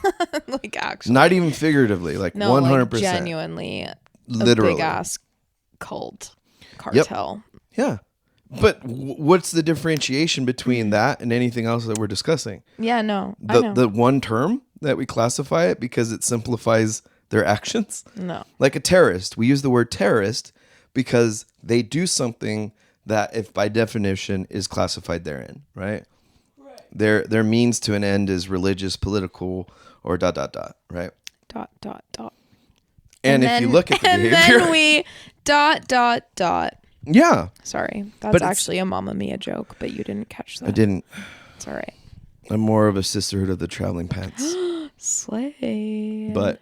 Like actually. Not even figuratively, like 100%. Like genuinely literally. A big ass cult cartel. Yep. Yeah. But what's the differentiation between that and anything else that we're discussing? Yeah, no. I know. The one term that we classify it because it simplifies their actions? No. Like a terrorist. We use the word terrorist because they do something that, if by definition, is classified therein, right? Their means to an end is religious, political, or ... right? ... And if you look at the behavior... And then we ... Yeah. Sorry. That's actually a Mamma Mia joke, but you didn't catch that. I didn't. It's all right. I'm more of a sisterhood of the traveling pants. Slay. But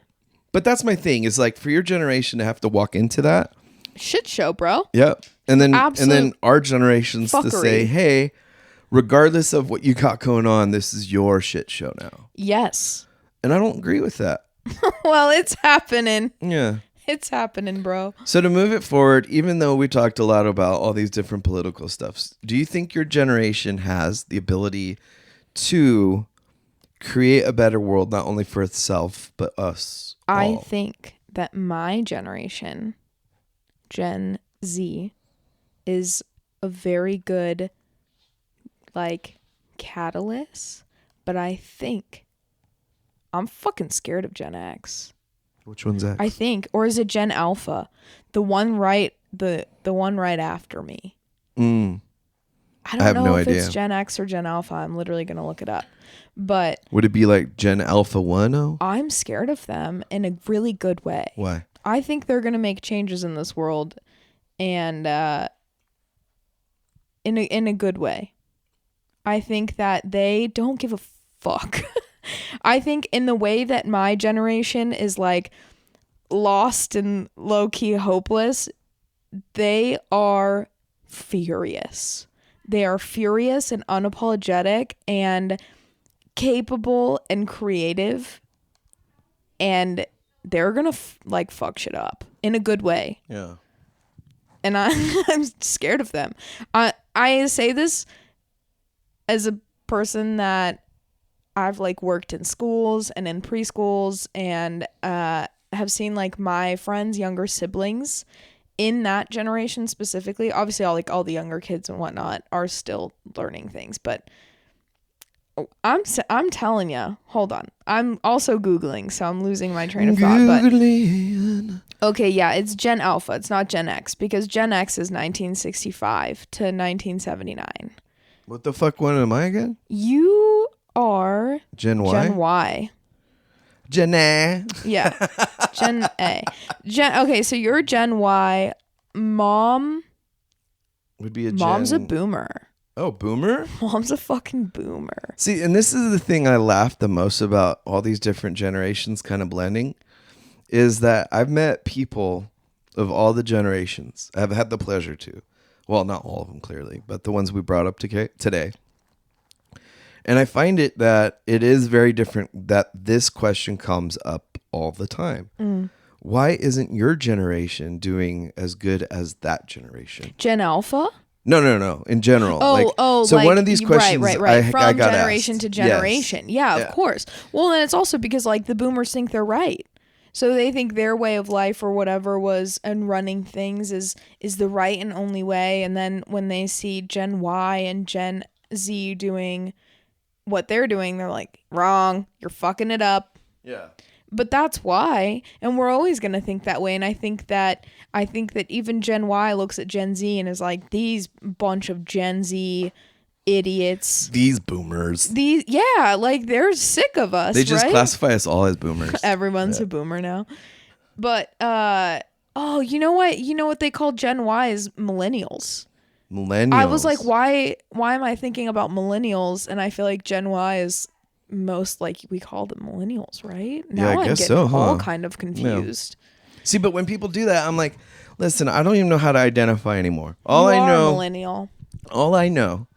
that's my thing. Is like for your generation to have to walk into that. Shit show, bro. Yep. And then Absolute our generations fuckery. To say, hey, regardless of what you got going on, this is your shit show now. Yes. And I don't agree with that. Well, it's happening. Yeah. It's happening, bro. So to move it forward, even though we talked a lot about all these different political stuffs, do you think your generation has the ability to create a better world, not only for itself, but us all? I think that my generation, Gen Z, is a very good, like, catalyst, but I think I'm fucking scared of Gen X. Which one's X? I think, or is it Gen Alpha? The one right after me. I I have don't know no if idea. it's Gen X or Gen Alpha. I'm literally going to look it up. But would it be like Gen Alpha 1? I'm scared of them in a really good way. Why? I think they're going to make changes in this world and in a good way. I think that they don't give a fuck. I think in the way that my generation is like lost and low-key hopeless, they are furious. They are furious and unapologetic and capable and creative, and they're gonna fuck shit up in a good way. Yeah. And I'm scared of them. I say this as a person that I've worked in schools and in preschools and have seen my friends' younger siblings in that generation specifically. Obviously, all the younger kids and whatnot are still learning things, but I'm telling you. Hold on, I'm also Googling, so I'm losing my train of thought. But okay, yeah, it's Gen Alpha. It's not Gen X because Gen X is 1965 to 1979. What the fuck one am I again? You are Gen Y. Gen Y. Gen A. Yeah. Gen A. Okay, so you're Gen Y. Mom Would be a Mom's a boomer. Oh, boomer? Mom's a fucking boomer. See, and this is the thing I laugh the most about all these different generations kind of blending is that I've met people of all the generations. I've had the pleasure to. Well, not all of them, clearly, but the ones we brought up today. And I find it that it is very different that this question comes up all the time. Why isn't your generation doing as good as that generation? Gen Alpha? No. In general. So one of these questions, right. From I got generation asked. to generation. Yes. Yeah, of course. Well, and it's also because the boomers think they're right. So they think their way of life or whatever was and running things is the right and only way. And then when they see Gen Y and Gen Z doing what they're doing, they're like, wrong, you're fucking it up. Yeah. But that's why, and we're always going to think that way. And I think that even Gen Y looks at Gen Z and is like, these bunch of Gen Z idiots. These boomers. Like they're sick of us. They just right? classify us all as boomers. Everyone's a boomer now. But you know what? You know what they call Gen Y is millennials. Millennials. I was like, why am I thinking about millennials? And I feel like Gen Y is most like we call them millennials, right? Now I guess getting so, huh? all kind of confused. Yeah. See, but when people do that, I'm like, listen, I don't even know how to identify anymore. All You I are know, a millennial. all I know,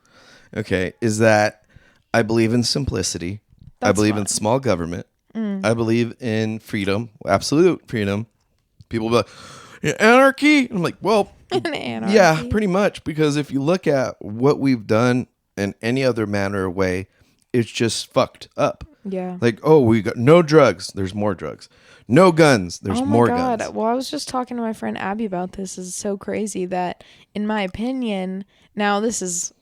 okay, is that I believe in simplicity. I believe in small government. I believe in freedom, absolute freedom. People be like, anarchy. I'm like, well, Anarchy. yeah, pretty much. Because if you look at what we've done in any other manner or way, it's just fucked up. Yeah. Like, oh, we got no drugs. There's more drugs. No guns. There's more guns. Well, I was just talking to my friend Abby about this. It's so crazy that, in my opinion, now this is,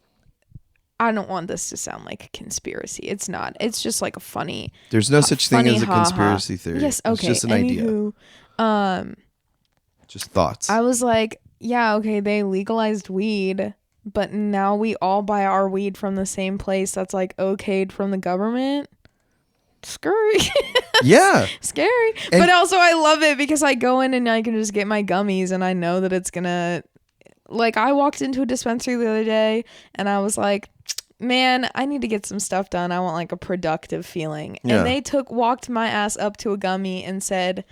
I don't want this to sound like a conspiracy. It's not. It's just like a funny. There's no such thing as a conspiracy theory. Yes. Okay. It's just an idea. Just thoughts. I was like, yeah, okay, they legalized weed, but now we all buy our weed from the same place that's like okayed from the government. Scary. Yeah. Scary. But also I love it because I go in and I can just get my gummies and I know that it's gonna, like, I walked into a dispensary the other day and I was like, man, I need to get some stuff done. I want like a productive feeling. Yeah. And they walked my ass up to a gummy and said,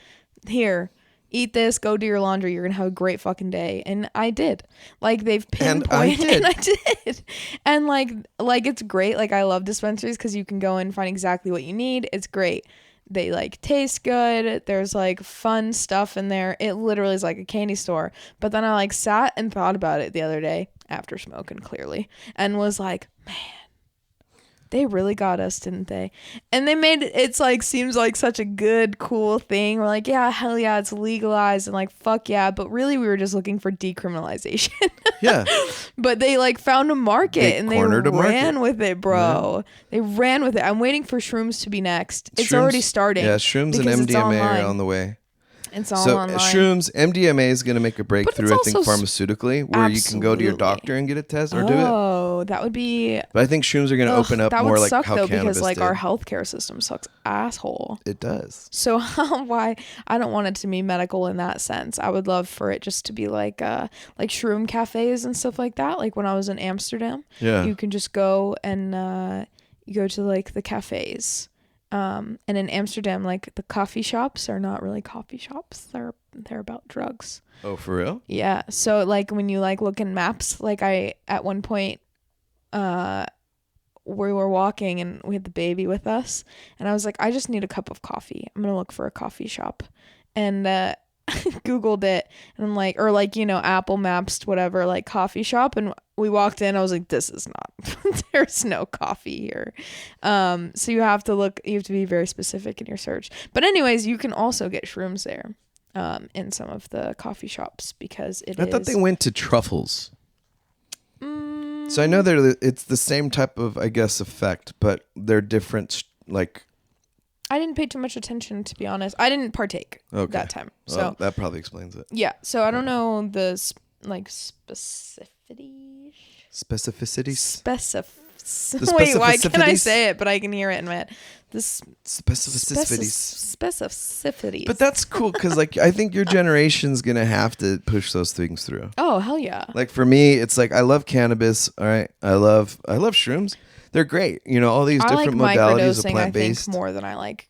here, eat this, go do your laundry, you're gonna have a great fucking day. And I did. Like, they've pinpointed, and I did. And like it's great. Like, I love dispensaries because you can go and find exactly what you need. It's great. They like taste good. There's like fun stuff in there. It literally is like a candy store. But then I like sat and thought about it the other day after smoking, clearly, and was like, man, they really got us, didn't they? And they made it's like seems like such a good, cool thing. We're like, yeah, hell yeah, it's legalized and like fuck yeah. But really, we were just looking for decriminalization. Yeah. But they like found a market and they ran with it, bro. Yeah. They ran with it. I'm waiting for shrooms to be next. It's already starting. Yeah, shrooms and MDMA are on the way. It's all online. Shrooms, MDMA is going to make a breakthrough, I think, pharmaceutically, where you can go to your doctor and get a test or do it. Oh, that would be. But I think shrooms are going to open up more like how cannabis because like did. our healthcare system sucks asshole. It does. So why I don't want it to be medical in that sense. I would love for it just to be like shroom cafes and stuff like that. Like when I was in Amsterdam, you can just go and you go to like the cafes. And in Amsterdam, like the coffee shops are not really coffee shops. They're about drugs. Oh, for real? Yeah. So like when you like look in maps, like I at one point, we were walking and we had the baby with us, and I was like, I just need a cup of coffee. I'm gonna look for a coffee shop, and Googled it, and I'm like, or like, you know, Apple Maps, whatever, like coffee shop, and we walked in. I was like, this is not. There's no coffee here. So you have to look. You have to be very specific in your search. But anyways, you can also get shrooms there, in some of the coffee shops because I thought they went to truffles. So I know it's the same type of, I guess, effect, but they're different. Like, I didn't pay too much attention, to be honest. I didn't partake that time. So well, that probably explains it. Yeah. So I don't know the specificities. Wait, why can't I say it? But I can hear it in my head. Specificities. But that's cool because, like, I think your generation's gonna have to push those things through. Oh, hell yeah! Like for me, it's like I love cannabis. All right, I love shrooms. They're great. You know, all these different modalities of plant-based. I think more than I like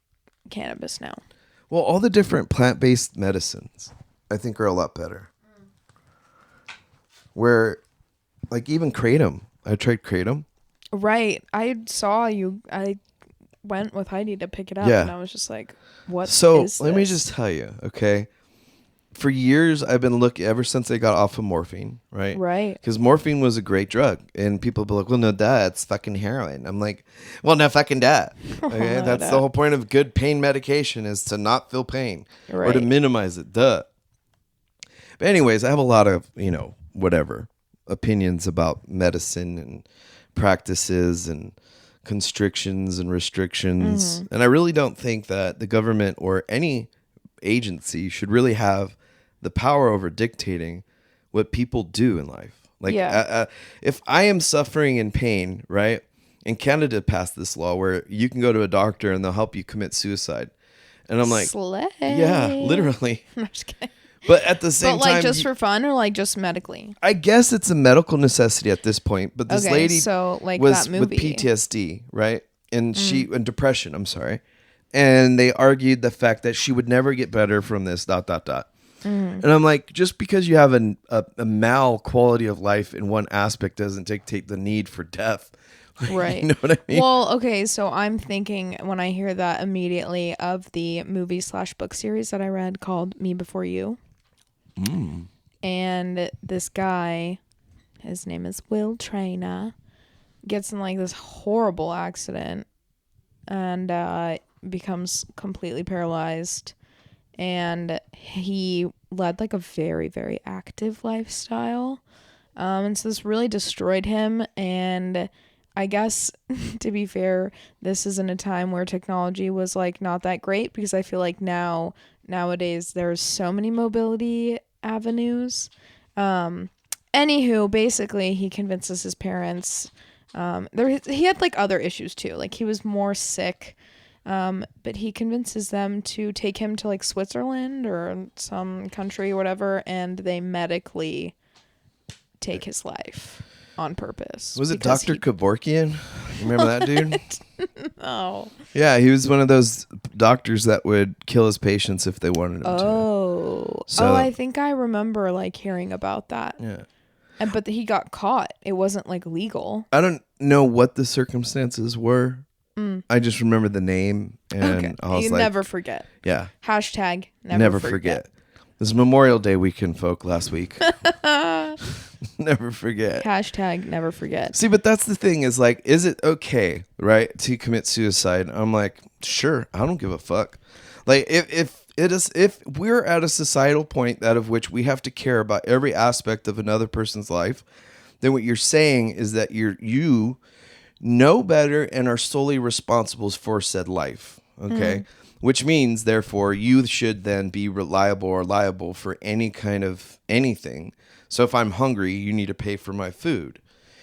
cannabis now. Well, all the different plant-based medicines, I think, are a lot better. Where, like, even kratom. I tried kratom. Right. I saw you. I went with Heidi to pick it up, and I was just like, what is this? So let me just tell you, okay? For years, I've been looking, ever since I got off of morphine, right? Right. Because morphine was a great drug. And people be like, well, no, duh, it's fucking heroin. I'm like, well, no, fucking duh. Okay? That's the whole point of good pain medication is to not feel pain or to minimize it. Duh. But anyways, I have a lot of, you know, whatever, opinions about medicine and practices and constrictions and restrictions. And I really don't think that the government or any agency should really have the power over dictating what people do in life. Like, if I am suffering in pain, right? And Canada passed this law where you can go to a doctor and they'll help you commit suicide. And I'm like, Slay. yeah, literally. I'm just kidding. But at the same but like time, just for fun or like just medically? I guess it's a medical necessity at this point. But this lady so like was that movie with PTSD, right? And and depression, I'm sorry. And they argued the fact that she would never get better from this, ... And I'm like, just because you have a mal quality of life in one aspect doesn't dictate the need for death. Right. You know what I mean? Well, okay, so I'm thinking when I hear that immediately of the movie/book series that I read called Me Before You. And this guy, his name is Will Traynor, gets in like this horrible accident and becomes completely paralyzed. And he led like a very, very active lifestyle. And so this really destroyed him. And I guess, to be fair, this is in a time where technology was like not that great, because I feel like nowadays there's so many mobility avenues. Anywho, basically he convinces his parents. He had like other issues too. Like he was more sick. But he convinces them to take him to like Switzerland or some country or whatever, and they medically take his life on purpose. Was it Dr. Kevorkian? Remember that dude? No. Yeah, he was one of those doctors that would kill his patients if they wanted him to. So, I think I remember like hearing about that. Yeah. But he got caught. It wasn't like legal. I don't know what the circumstances were. I just remember the name, and I was never forget. Yeah. Hashtag never forget. This is Memorial Day weekend, folk, last week. Never forget. Hashtag never forget. See, but that's the thing is like, is it okay, right, to commit suicide? I'm like, sure, I don't give a fuck. Like, if we're at a societal point that of which we have to care about every aspect of another person's life, then what you're saying is that you know better and are solely responsible for said life. Okay. Which means, therefore, you should then be reliable or liable for any kind of anything. So if I'm hungry, you need to pay for my food.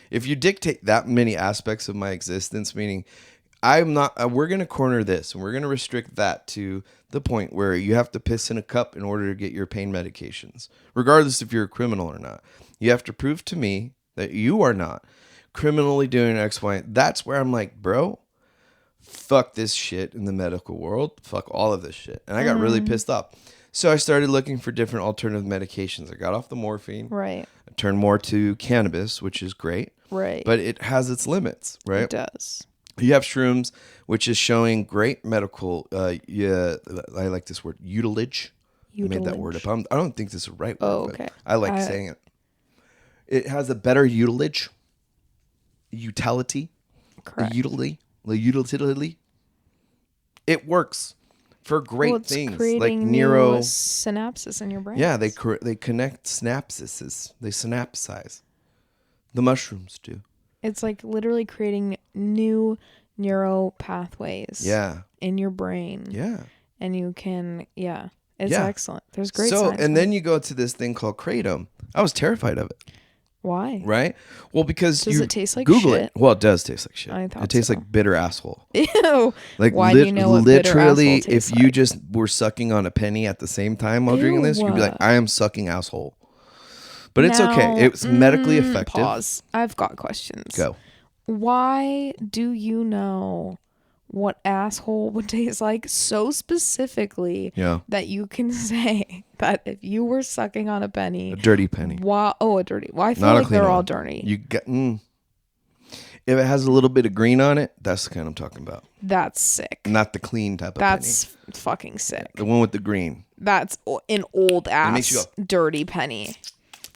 If you dictate that many aspects of my existence, meaning we're going to corner this and we're going to restrict that to the point where you have to piss in a cup in order to get your pain medications, regardless if you're a criminal or not. You have to prove to me that you are not criminally doing X, Y. That's where I'm like, bro, fuck this shit in the medical world. Fuck all of this shit. And I got really pissed off. So I started looking for different alternative medications. I got off the morphine. Right. I turned more to cannabis, which is great. Right. But it has its limits, right? It does. You have shrooms, which is showing great medical, I like this word, utilage. I made that word up. I don't think this is the right word. Oh, okay. I like saying it. It has a better utility. Correct. The utility. It works for great things like neuro synapses in your brain. Yeah, they connect synapses. They synapsize. The mushrooms do. It's like literally creating new neural pathways. Yeah. In your brain. Yeah. And you can, it's excellent. There's great science. And then you go to this thing called kratom. I was terrified of it. Why? Right? Well, because does it taste like Google shit? It. Well, it does taste like shit. I thought it tastes like bitter asshole. Ew. Like why do you know what literally, bitter asshole if you just were sucking on a penny at the same time while drinking this, you'd be like, I am sucking asshole. But it's okay. It's medically effective. Pause. I've got questions. Go. Why do you know what asshole would taste like so specifically that you can say that if you were sucking on a penny, a dirty penny. A dirty. Well, I feel like they're all dirty. You get if it has a little bit of green on it, that's the kind I'm talking about. That's sick. Not the clean type of penny. That's fucking sick. The one with the green. That's an old ass makes you go, dirty penny.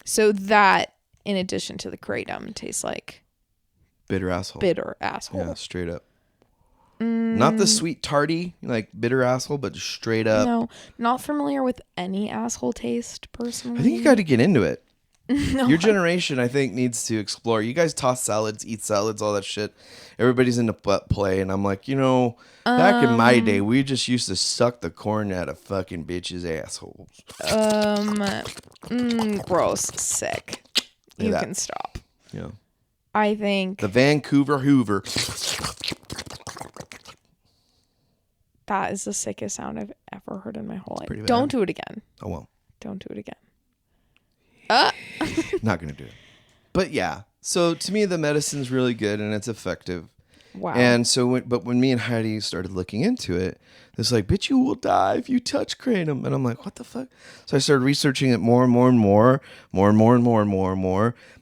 So that, in addition to the kratom, tastes like bitter asshole. Yeah, straight up. Not the sweet tarty, like bitter asshole, but just straight up. No, not familiar with any asshole taste, personally. I think you got to get into it. No, Your generation, I think, needs to explore. You guys toss salads, eat salads, all that shit. Everybody's into butt play, and I'm like, back in my day, we just used to suck the corn out of fucking bitches' assholes. Gross, sick. You can stop. Yeah. I think The Vancouver Hoover. that is the sickest sound I've ever heard in my whole life. Pretty bad. Don't do it again. Oh, well. Don't do it again. Not going to do it. But yeah. So to me, the medicine's really good and it's effective. Wow. And so, when me and Heidi started looking into it, it's like, bitch, you will die if you touch kratom. And I'm like, what the fuck? So I started researching it more and more and more.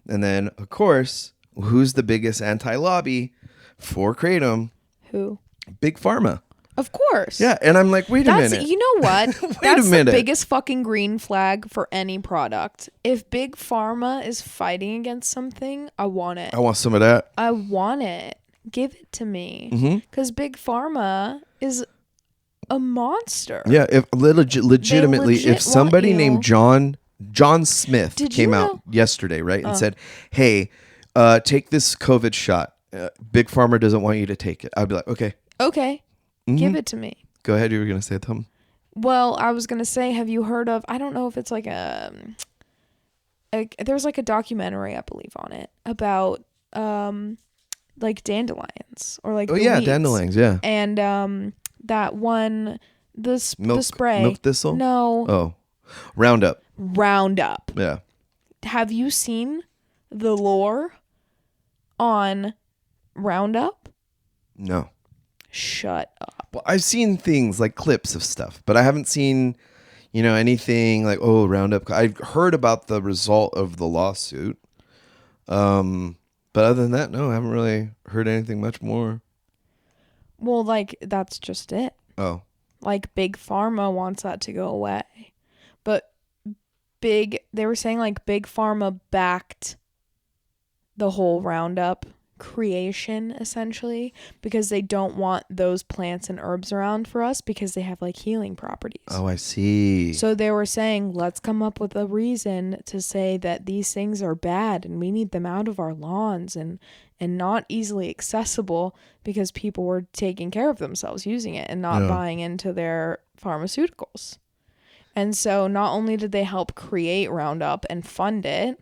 And then, of course, who's the biggest anti-lobby for kratom? Who? Big Pharma. Of course. Yeah. And I'm like, wait a minute. You know what? That's the biggest fucking green flag for any product. If Big Pharma is fighting against something, I want it. I want some of that. I want it. Give it to me. Because Big Pharma is a monster. Yeah. If legitimately, if somebody named John Smith came out yesterday, right, and said, hey, take this COVID shot. Big Pharma doesn't want you to take it. I'd be like, okay. Okay. Give it to me. Go ahead. You were going to say something. Well, I was going to say, have you heard of, I don't know if it's like there's like a documentary, I believe, on it about like dandelions or like weeds. Dandelions, yeah. And that one, the spray. Milk thistle? No. Oh. Roundup. Yeah. Have you seen the lore on Roundup? No. Shut up. Well, I've seen things like clips of stuff, but I haven't seen, anything like, Roundup. I've heard about the result of the lawsuit. But other than that, no, I haven't really heard anything much more. Well, like, that's just it. Oh. Like, Big Pharma wants that to go away. But they were saying, like, Big Pharma backed the whole Roundup creation, essentially, because they don't want those plants and herbs around for us because they have, like, healing properties. Oh, I see. So they were saying, let's come up with a reason to say that these things are bad and we need them out of our lawns and not easily accessible because people were taking care of themselves using it and not buying into their pharmaceuticals. And so not only did they help create Roundup and fund it,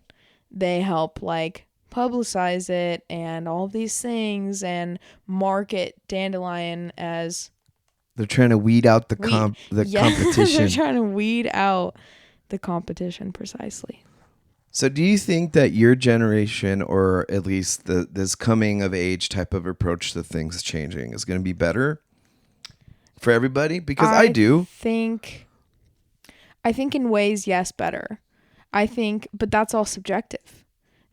they help like publicize it and all of these things and market dandelion as... They're trying to weed out the competition. They're trying to weed out the competition, precisely. So do you think that your generation, or at least this coming of age type of approach to things changing, is going to be better for everybody? Because I do. I think in ways, yes, better. But that's all subjective.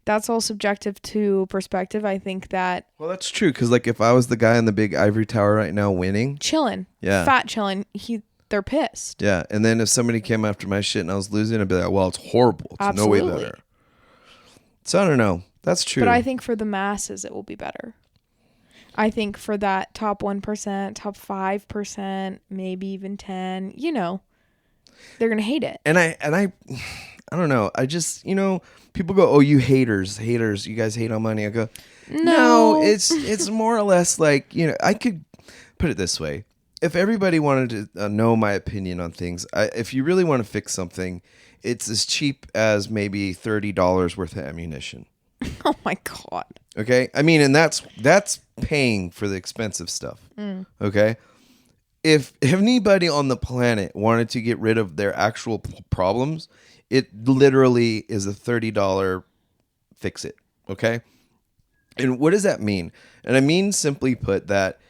That's all subjective to perspective. I think that... Well, that's true. Because like if I was the guy in the big ivory tower right now winning... Chilling. Yeah. Fat chilling. They're pissed. Yeah. And then if somebody came after my shit and I was losing, I'd be like, well, it's horrible. It's Absolutely. No way better. So I don't know. That's true. But I think for the masses, it will be better. I think for that top 1%, top 5%, maybe even 10, they're going to hate it. And I don't know. I just, people go, oh, you haters, you guys hate on money. I go, no, it's more or less like, I could put it this way. If everybody wanted to know my opinion on things, if you really want to fix something, it's as cheap as maybe $30 worth of ammunition. Oh my God. Okay. I mean, and that's paying for the expensive stuff. Okay. If anybody on the planet wanted to get rid of their actual problems, it literally is a $30 fix it. Okay. And what does that mean? And I mean, simply put, that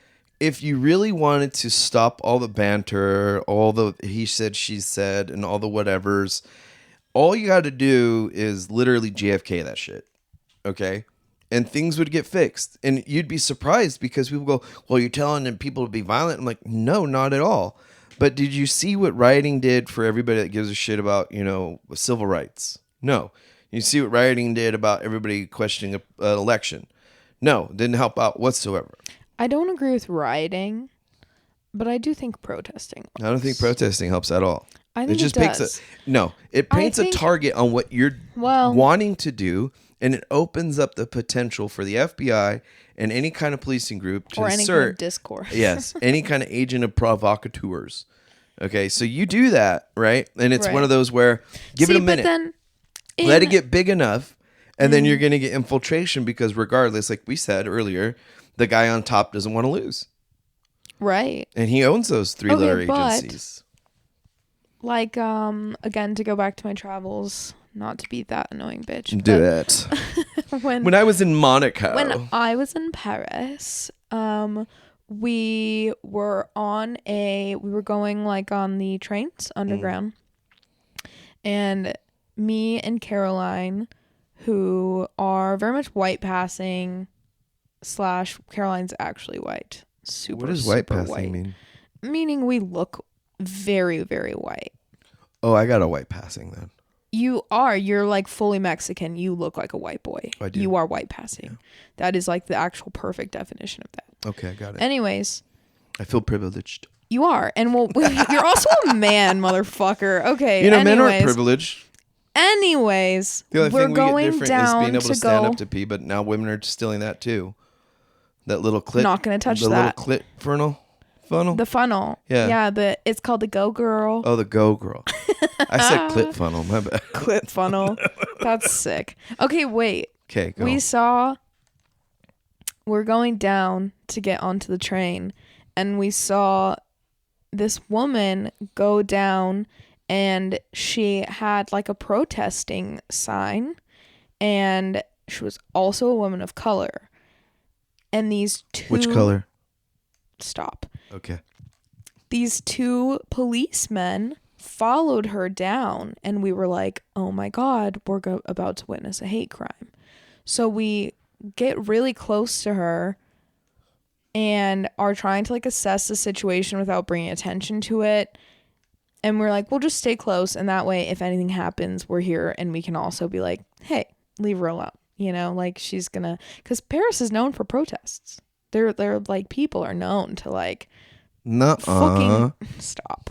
if you really wanted to stop all the banter, all the he said, she said, and all the whatevers, all you got to do is literally JFK that shit. Okay. And things would get fixed. And you'd be surprised because people go, well, you're telling them people to be violent. I'm like, no, not at all. But did you see what rioting did for everybody that gives a shit about, civil rights? No. You see what rioting did about everybody questioning an election? No, didn't help out whatsoever. I don't agree with rioting, but I do think protesting works. I don't think protesting helps at all. I think it just does. it paints a target on what you're wanting to do, and it opens up the potential for the FBI and any kind of policing group to any kind of discourse. Yes, any kind of agent of provocateurs. Okay, so you do that, right? And it's one of those where give it a minute. But then let it get big enough, and then you're going to get infiltration because regardless, like we said earlier, the guy on top doesn't want to lose. Right. And he owns those three-letter agencies. Like, again, to go back to my travels, not to be that annoying bitch. Do it. When I was in Monaco. When I was in Paris, we were going like on the trains underground. And me and Caroline, who are very much white passing / Caroline's actually white. What does white passing mean? Meaning we look very, very white. Oh, I got a white passing then. You're like fully Mexican. You look like a white boy. I do. You are white passing. Yeah. That is like the actual perfect definition of that. Okay, I got it. Anyways. I feel privileged. You are. And you're also a man, motherfucker. Okay. Men aren't privileged. Anyways. The only thing we get different is being able to stand up to pee, but now women are stealing that too. That little clit. Not going to touch that. The little clit funnel. The funnel. Yeah. Yeah, it's called the Go Girl. Oh, the Go Girl. I said clit funnel. My bad. Clit funnel. That's sick. Okay, wait. Okay, go. We're going down to get onto the train, and we saw this woman go down, and she had like a protesting sign, and she was also a woman of color. And these two... Which color? Stop. Okay. These two policemen followed her down, and we were like, oh my God, we're about to witness a hate crime. So we get really close to her and are trying to like assess the situation without bringing attention to it. And we're like, we'll just stay close. And that way, if anything happens, we're here. And we can also be like, hey, leave her alone. Like she's gonna, because Paris is known for protests. They're like, people are known to like fucking stop.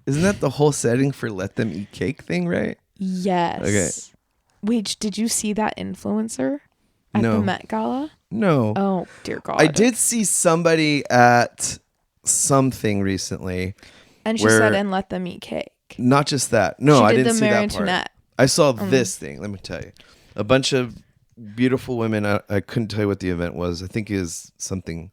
Isn't that the whole setting for Let Them Eat Cake thing, right? Yes. Okay. Wait, did you see that influencer at the Met Gala? No. Oh, dear God. I did see somebody at something recently. And she said, and let them eat cake. Not just that. No, I didn't see that part. Antoinette. I saw this thing, let me tell you. A bunch of beautiful women. I couldn't tell you what the event was. I think it is something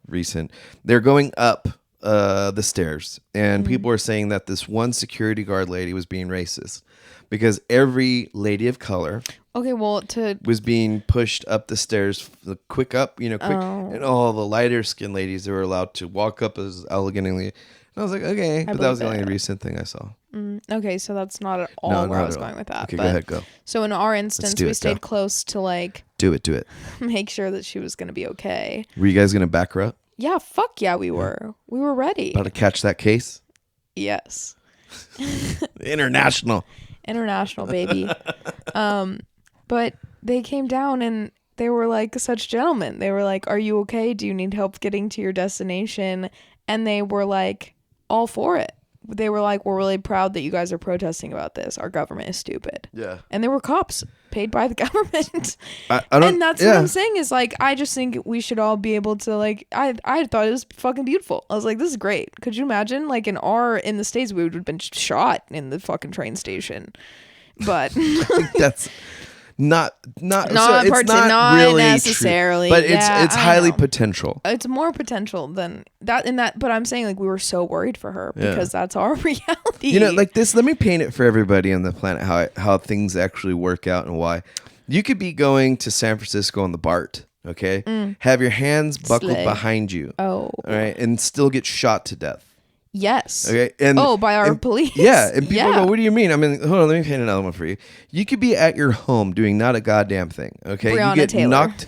recent. They're going up the stairs, and people are saying that this one security guard lady was being racist because every lady of color was being pushed up the stairs, quick up, quick, and all the lighter skinned ladies that were allowed to walk up as elegantly. And I was like, okay, but that was the only recent thing I saw. Okay, so that's not at all where I was going with that. Okay, go ahead, go. So in our instance, we stayed close to like do it, make sure that she was going to be okay. Were you guys going to back her up? Yeah, fuck yeah, we were. We were ready. About to catch that case? Yes. International, baby. But they came down and they were like such gentlemen. They were like, "Are you okay? Do you need help getting to your destination?" And they were like all for it. They were like, we're really proud that you guys are protesting about this. Our government is stupid. Yeah. And they were cops paid by the government. And that's what I'm saying is like, I just think we should all be able to like, I thought it was fucking beautiful. I was like, this is great. Could you imagine like in the States, we would have been shot in the fucking train station. But I think that's not really necessarily true, but it's highly potential. It's more potential than that in that, but I'm saying like we were so worried for her because that's our reality. Like this, let me paint it for everybody on the planet how things actually work out and why. You could be going to San Francisco on the BART, okay? Have your hands buckled behind you. Oh. All right, and still get shot to death. Yes. Okay. And by our police. Yeah. And people go, what do you mean? I mean, hold on, let me paint another one for you. You could be at your home doing not a goddamn thing. Okay. Breonna you get Taylor. knocked.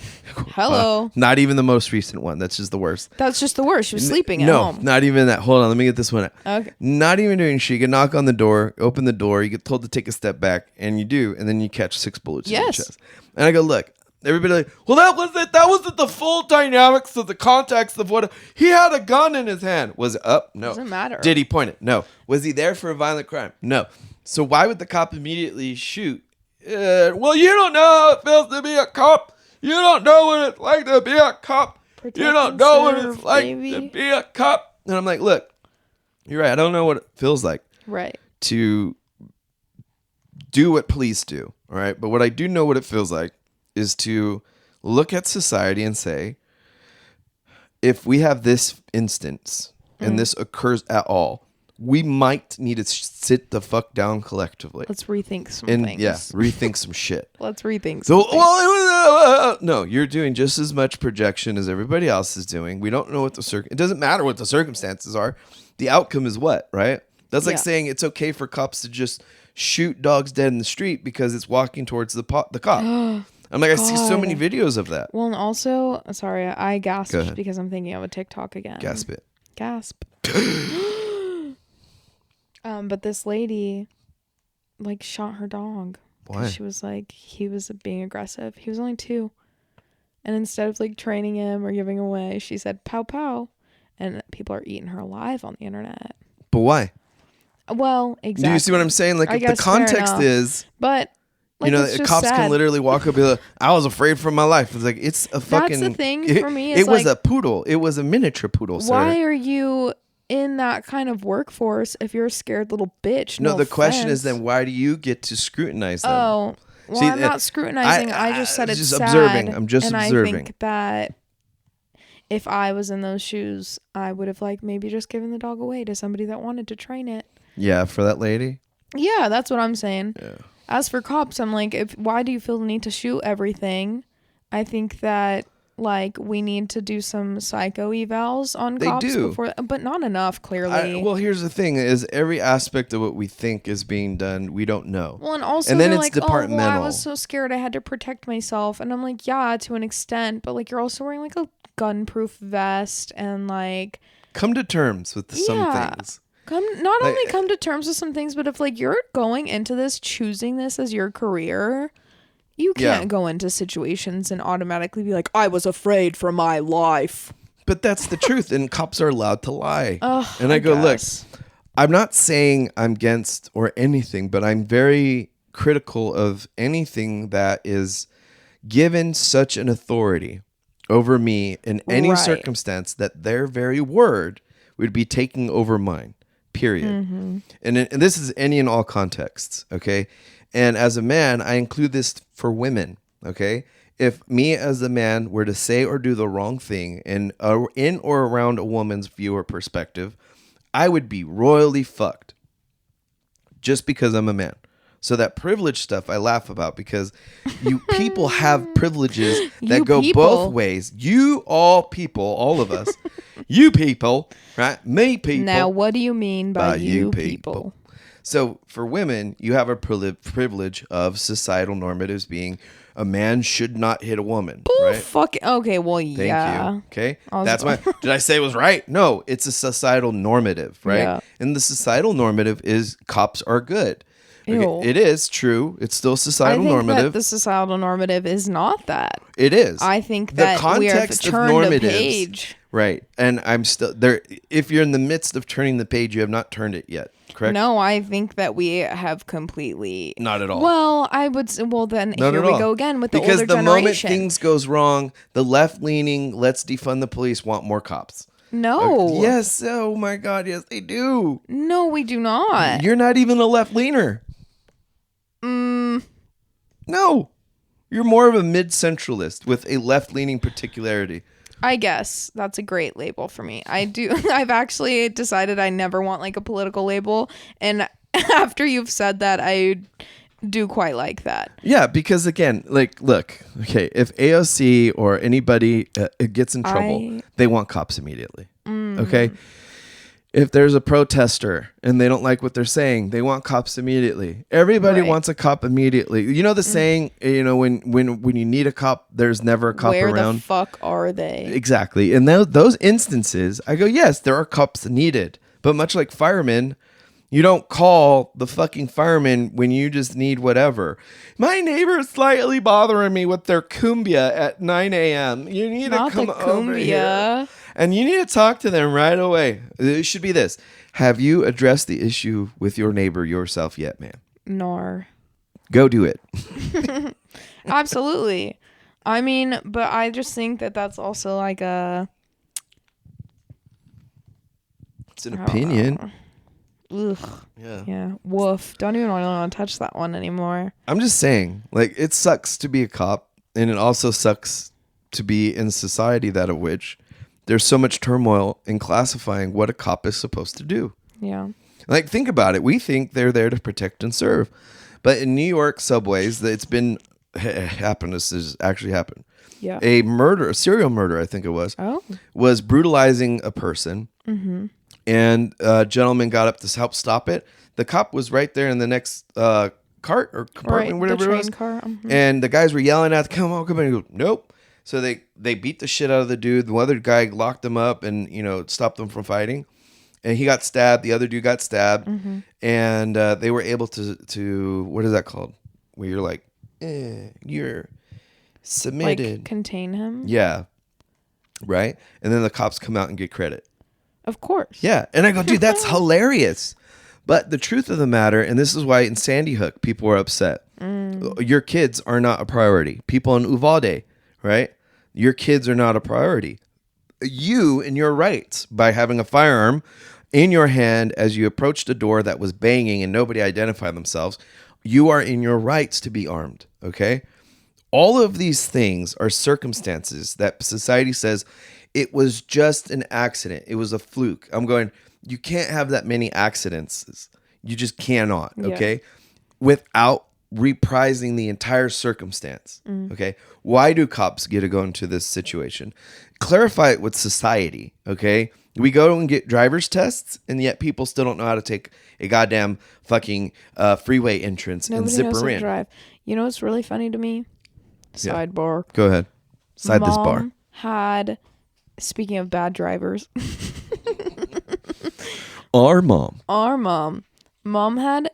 Hello. Not even the most recent one. That's just the worst. That's just the worst. She was sleeping at home. No, not even that. Hold on, let me get this one out. Okay. Not even doing shit. You get knock on the door, open the door, you get told to take a step back, and you do, and then you catch 6 bullets in your chest. And I go, look, Everybody like, well, that wasn't the full dynamics of the context of what he had a gun in his hand. Was it up? No. Doesn't matter. Did he point it? No. Was he there for a violent crime? No. So why would the cop immediately shoot? Well, you don't know how it feels to be a cop. You don't know what it's like to be a cop. You don't know what it's like to be a cop. And I'm like, look, you're right. I don't know what it feels like. Right. To do what police do. All right. But what I do know what it feels like is to look at society and say, if we have this instance and this occurs at all, we might need to sit the fuck down collectively. Let's rethink some things. Yeah, rethink some shit. Let's rethink some things. Well, no, you're doing just as much projection as everybody else is doing. We don't know what it doesn't matter what the circumstances are. The outcome is what, right? That's like saying it's okay for cops to just shoot dogs dead in the street because it's walking towards the cop. I'm like, I see so many videos of that. Well, and also, sorry, I gasped because I'm thinking of a TikTok again. Gasp. But this lady, like, shot her dog. Why? She was like, he was being aggressive. He was only 2. And instead of, like, training him or giving away, she said, pow, pow. And people are eating her alive on the internet. But why? Well, exactly. Do you see what I'm saying? Like, if the context is... But... Like, cops can literally walk up and be like, I was afraid for my life. It's like, it's a fucking... That's the thing for me. It was a poodle. It was a miniature poodle, sir. Why are you in that kind of workforce if you're a scared little bitch? No, the question is then, why do you get to scrutinize them? Oh, well, see, I'm not scrutinizing. I just said it's just sad. Observing. I'm just observing. I think that if I was in those shoes, I would have, like, maybe just given the dog away to somebody that wanted to train it. Yeah, for that lady? Yeah, that's what I'm saying. Yeah. As for cops, I'm like, why do you feel the need to shoot everything? I think that, like, we need to do some psycho evals on cops before, but not enough, clearly. Well, here's the thing: is every aspect of what we think is being done, we don't know. Well, and also, then they're it's like, departmental. Oh, well, I was so scared, I had to protect myself, and I'm like, yeah, to an extent, but, like, you're also wearing, like, a gun-proof vest, and, like, come to terms with some things. Come to terms with some things, but if, like, you're going into this, choosing this as your career, you can't go into situations and automatically be like, I was afraid for my life. But that's the truth, and cops are allowed to lie. And I go, look, I'm not saying I'm against or anything, but I'm very critical of anything that is given such an authority over me in any circumstance that their very word would be taking over mine. Period. Mm-hmm. And this is any and all contexts, okay? And as a man, I include this for women, okay? If me as a man were to say or do the wrong thing in or around a woman's view or perspective, I would be royally fucked just because I'm a man. So that privilege stuff I laugh about because you people have privileges that go both ways. You all people, all of us, you people, right? Me people. Now, what do you mean by you people? So for women, you have a privilege of societal normatives being a man should not hit a woman, right? Okay, well, Thank you. Okay, that's my. Did I say it was right? No, it's a societal normative, right? Yeah. And the societal normative is cops are good. Okay, it is true. It's still societal normative. That the societal normative is not that. It is. I think that the context we have turned a page. Right. And I'm still there. If you're in the midst of turning the page, you have not turned it yet. Correct? No, I think that we have completely... Not at all. Well, I would... Well, then here we go again with the older generation. Because the moment things goes wrong, the left-leaning, let's defund the police, want more cops. No. Yes. Oh, my God. Yes, they do. No, we do not. You're not even a left-leaner. No. You're more of a mid-centralist with a left-leaning particularity. I guess that's a great label for me. I've actually decided I never want like a political label. And after you've said that, I do quite like that. Yeah, because again, like, look, okay, if AOC or anybody gets in trouble, they want cops immediately. Okay? If there's a protester and they don't like what they're saying, they want cops immediately. Everybody wants a cop immediately. You know the saying, you know, when you need a cop, there's never a cop around. Where the fuck are they? Exactly. And those instances, I go, yes, there are cops needed. But much like firemen, You don't call the fucking fireman when you just need whatever. My neighbor is slightly bothering me with their cumbia at 9 a.m. You need to come over here. And you need to talk to them right away. It should be this. Have you addressed the issue with your neighbor yourself yet, man? Nor. Go do it. Absolutely. I mean, but I just think that that's also like a... It's an opinion. Ugh. Yeah. Woof. Don't even want to touch that one anymore. I'm just saying, like, it sucks to be a cop, and it also sucks to be in society that of which there's so much turmoil in classifying what a cop is supposed to do. Yeah. Like, think about it. We think they're there to protect and serve. But in New York subways, it's been happened. This has actually happened. Yeah. A serial murder, I think it was brutalizing a person. Mm-hmm. And a gentleman got up to help stop it. The cop was right there in the next cart or compartment, whatever it was. Car. Mm-hmm. And the guys were yelling at, come on. And he goes, nope. So they beat the shit out of the dude. The other guy locked him up and, stopped them from fighting. And he got stabbed. The other dude got stabbed. Mm-hmm. And they were able to, what is that called? Where you're like, you're submitted. Like contain him? Yeah. Right? And then the cops come out and get credit. Of course. Yeah. And I go, dude, that's hilarious. But the truth of the matter, and this is why in Sandy Hook, people are upset. Your kids are not a priority. People in Uvalde, right? Your kids are not a priority. You and your rights by having a firearm in your hand as you approached a door that was banging and nobody identified themselves, you are in your rights to be armed, okay? All of these things are circumstances that society says it was just an accident. It was a fluke. I'm going, you can't have that many accidents. You just cannot, okay? Without reprising the entire circumstance, okay? Why do cops get to go into this situation? Clarify it with society, okay? We go and get driver's tests, and yet people still don't know how to take a goddamn fucking freeway entrance and zipper knows how to in. Drive. You know what's really funny to me? Sidebar. Go ahead. This bar. Mom had... Speaking of bad drivers. Our mom. Mom had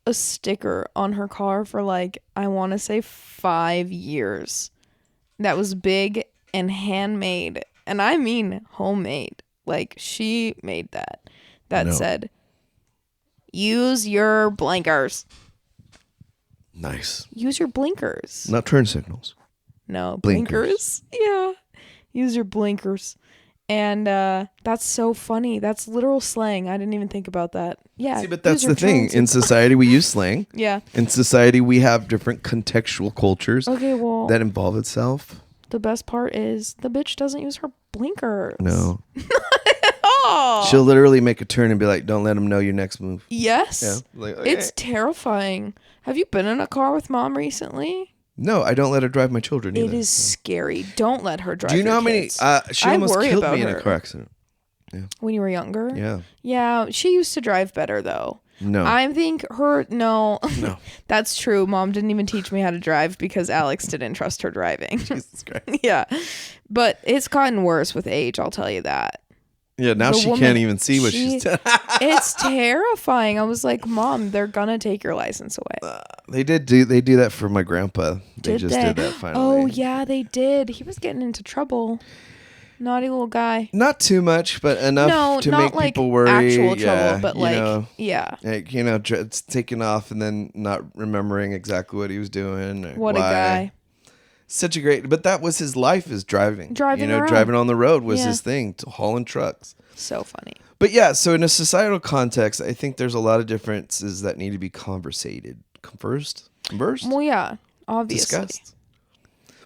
a sticker on her car for I want to say 5 years. That was big and handmade. And I mean homemade. She made that. That said, use your blinkers. Nice. Use your blinkers. Not turn signals. No, blinkers. Yeah. Use your blinkers. And that's so funny. That's literal slang. I didn't even think about that. Yeah. See, but that's the thing. In society, we use slang. Yeah. In society, we have different contextual cultures that involve itself. The best part is the bitch doesn't use her blinkers. No. She'll literally make a turn and be like, don't let them know your next move. Yes. Yeah. Okay. It's terrifying. Have you been in a car with mom recently? No, I don't let her drive my children either. It is scary. Don't let her drive. Do you know how many? She almost killed me in a car accident. Yeah. When you were younger? Yeah. Yeah, she used to drive better though. No. I think no. That's true. Mom didn't even teach me how to drive because Alex didn't trust her driving. Jesus Christ. Yeah. But it's gotten worse with age, I'll tell you that. Yeah, now she can't even see what she's doing. It's terrifying. I was like, Mom, they're gonna take your license away. They do that for my grandpa. They did that finally. Oh yeah, they did. He was getting into trouble. Naughty little guy. Not too much, but enough to make people worry. Actual trouble, but it's taking off and then not remembering exactly what he was doing. Or what why. A guy. Such a great, but that was his life, is driving. Driving around. Driving on the road was his thing, hauling trucks. So funny. But yeah, so in a societal context, I think there's a lot of differences that need to be conversed. Well, yeah, obviously. Discussed.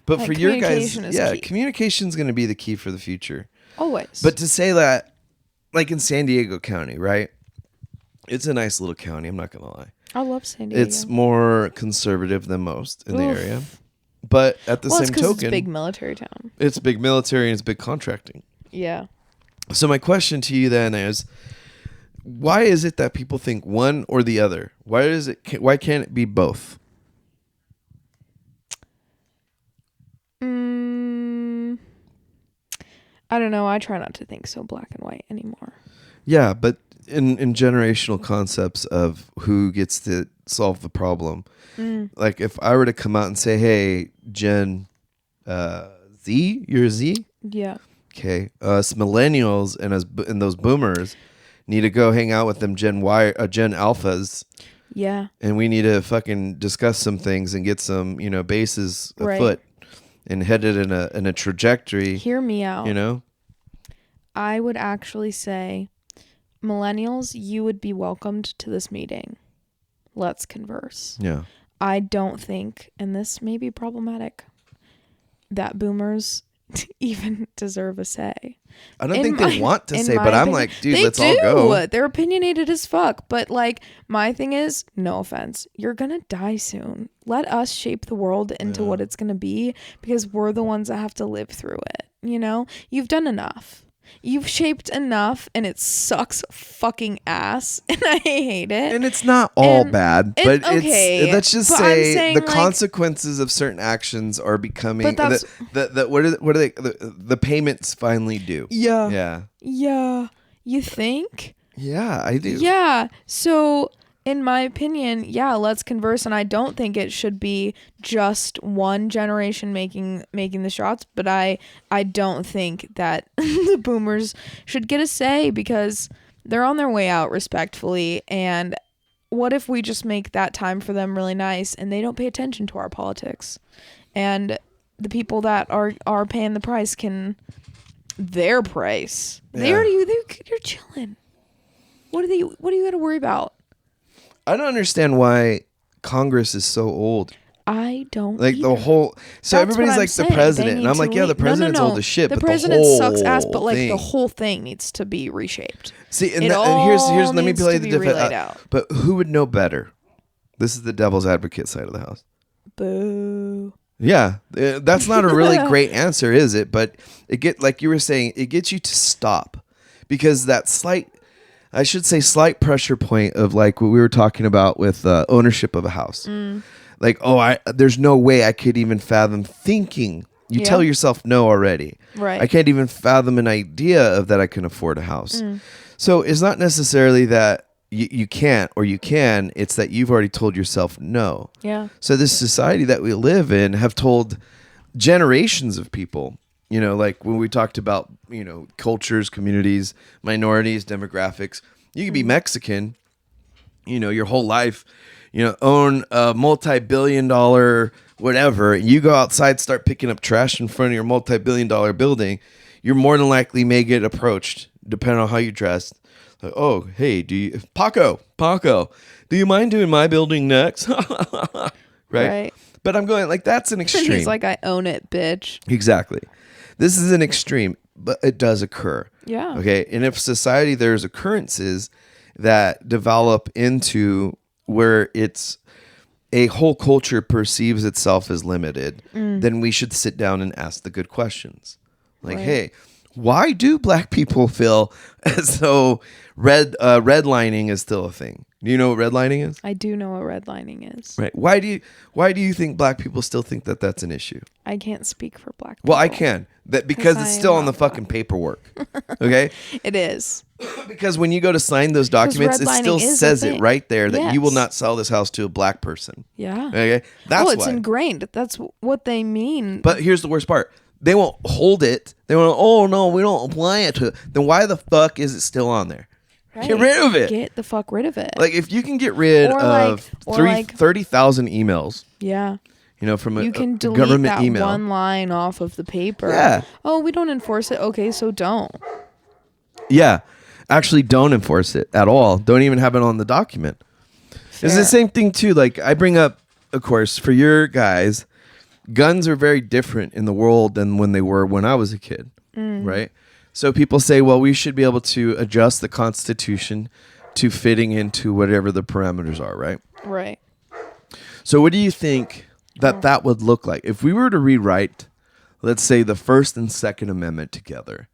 But for your guys, key. communication's going to be the key for the future. Always. But to say that, like in San Diego County, right? It's a nice little county, I'm not going to lie. I love San Diego. It's more conservative than most in the area. But at the same token, it's a big military town. It's big military and it's big contracting. Yeah. So my question to you then is, why is it that people think one or the other? Why can't it be both? I don't know. I try not to think so black and white anymore. Yeah, but in generational concepts of who gets to solve the problem. Like if I were to come out and say, hey, Gen Z, you're a Z? Yeah. Okay. Us millennials and those boomers need to go hang out with them Gen Alphas. Yeah. And we need to fucking discuss some things and get some, bases afoot and headed in a trajectory. Hear me out. You know? I would actually say, millennials, you would be welcomed to this meeting. Let's converse. Yeah. I don't think, and this may be problematic, that boomers even deserve a say. I don't think they want to say, but I'm like, dude, let's all go. They're opinionated as fuck. But like, my thing is, no offense, you're gonna die soon. Let us shape the world into what it's gonna be, because we're the ones that have to live through it. You've done enough. You've shaped enough, and it sucks fucking ass, and I hate it. And it's not all bad, but okay, let's just say the consequences of certain actions are becoming the payments finally due. Yeah. You think? Yeah, I do. Yeah. So, in my opinion, let's converse, and I don't think it should be just one generation making the shots, but I don't think that the boomers should get a say, because they're on their way out respectfully. And what if we just make that time for them really nice, and they don't pay attention to our politics, and the people that are paying the price their price. They're chilling. What do you got to worry about? I don't understand why Congress is so old. I don't like either. The whole. So That's everybody's like the president, and I'm like, yeah, the president's old as shit. The but president the whole sucks ass, but like thing. the whole thing needs to be reshaped. See, and here's let me play the different. But who would know better? This is the devil's advocate side of the house. Boo. Yeah, that's not a really great answer, is it? But like you were saying, it gets you to stop, because that slight pressure point of like what we were talking about with ownership of a house. Like, there's no way I could even fathom thinking. You tell yourself no already. Right. I can't even fathom an idea of that I can afford a house. So it's not necessarily that you can't or you can. It's that you've already told yourself no. Yeah. So this society that we live in have told generations of people, like when we talked about, cultures, communities, minorities, demographics, you could be Mexican, your whole life, own a multi-billion-dollar whatever, and you go outside, start picking up trash in front of your multi-billion-dollar building, you're more than likely may get approached, depending on how you dress. Like, oh, hey, Paco, do you mind doing my building next? Right? But I'm going, like, that's an extreme. He's like, I own it, bitch. Exactly. This is an extreme, but it does occur. Yeah. Okay. And if society, there's occurrences that develop into where it's a whole culture perceives itself as limited, then we should sit down and ask the good questions. Like, hey, why do black people feel as though redlining is still a thing? Do you know what redlining is? I do know what redlining is. Right. Why do you think black people still think that that's an issue? I can't speak for black people. Well, I can. Because it's still on the fucking paperwork. Okay? It is. Because when you go to sign those documents, it still says it right there that you will not sell this house to a black person. Yeah. Okay? That's it's why. ingrained. That's what they mean. But here's the worst part. They won't hold it. They won't, oh no, we don't apply it to it. Then why the fuck is it still on there? Right. Get rid of it. Get the fuck rid of it. Like, if you can get rid of 30,000 emails. Yeah. From you can delete government that email. one line off of the paper. Yeah. Oh, we don't enforce it. Okay, so don't. Yeah. Actually, don't enforce it at all. Don't even have it on the document. Fair. It's the same thing, too. Like, I bring up, of course, for your guys, guns are very different in the world than when they were when I was a kid. Right? So people say, well, we should be able to adjust the Constitution to fitting into whatever the parameters are, right? Right. So what do you think that would look like? If we were to rewrite, let's say, the First and Second Amendment together,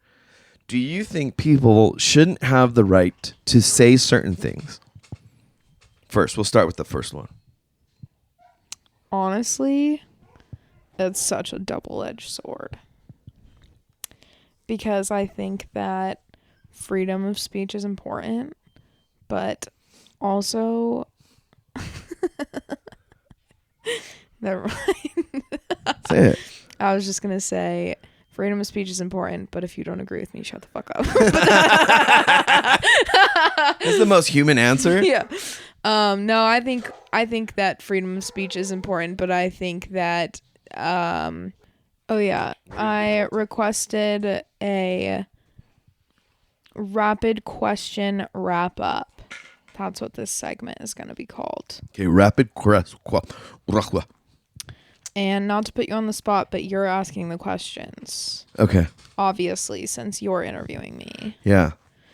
do you think people shouldn't have the right to say certain things? First, we'll start with the first one. Honestly, it's such a double-edged sword. Because I think that freedom of speech is important, but also never mind. Say it. I was just gonna say freedom of speech is important, but if you don't agree with me, shut the fuck up. That's the most human answer. Yeah. No, I think that freedom of speech is important, but I think that oh yeah, I requested a rapid question wrap up. That's what this segment is going to be called. Okay, rapid question. And not to put you on the spot, but you're asking the questions. Okay. Obviously, since you're interviewing me. Yeah.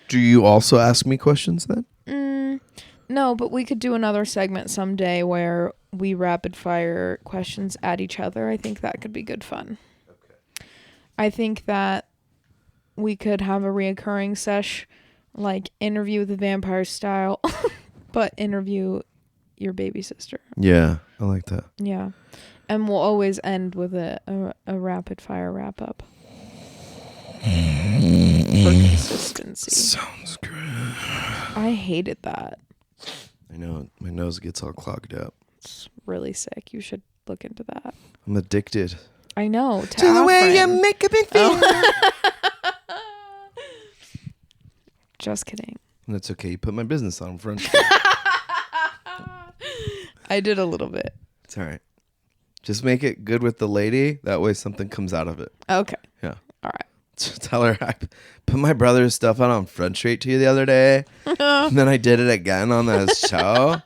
Do you also ask me questions then? No, but we could do another segment someday where we rapid fire questions at each other. I think that could be good fun. Okay. I think that we could have a reoccurring sesh, like interview with the vampire style, but interview your baby sister. Yeah, I like that. Yeah. And we'll always end with a rapid fire wrap up. For consistency. Sounds good. I hated that. I know. My nose gets all clogged up. It's really sick. You should look into that. I'm addicted. I know. To the way you make me feel. Just kidding. That's okay. You put my business on front. I did a little bit. It's all right. Just make it good with the lady. That way something comes out of it. Okay. Yeah. All right. Tell her I put my brother's stuff on Front Street to you the other day. And then I did it again on the show.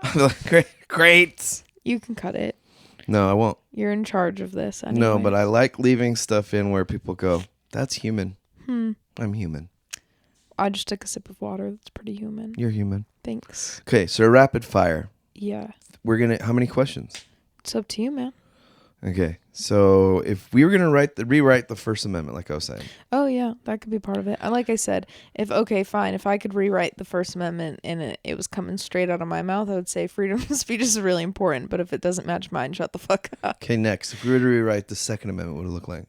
I'm like, great. You can cut it. No, I won't. You're in charge of this anyway. No, but I like leaving stuff in where people go, that's human. I'm human. I just took a sip of water. That's pretty human. You're human. Thanks. Okay, so rapid fire. Yeah. We're going to, how many questions? It's up to you, man. Okay, so if we were going to rewrite the First Amendment, like I was saying. Oh, yeah, that could be part of it. And like I said, if I could rewrite the First Amendment and it was coming straight out of my mouth, I would say freedom of speech is really important. But if it doesn't match mine, shut the fuck up. Okay, next. If we were to rewrite the Second Amendment, what would it look like?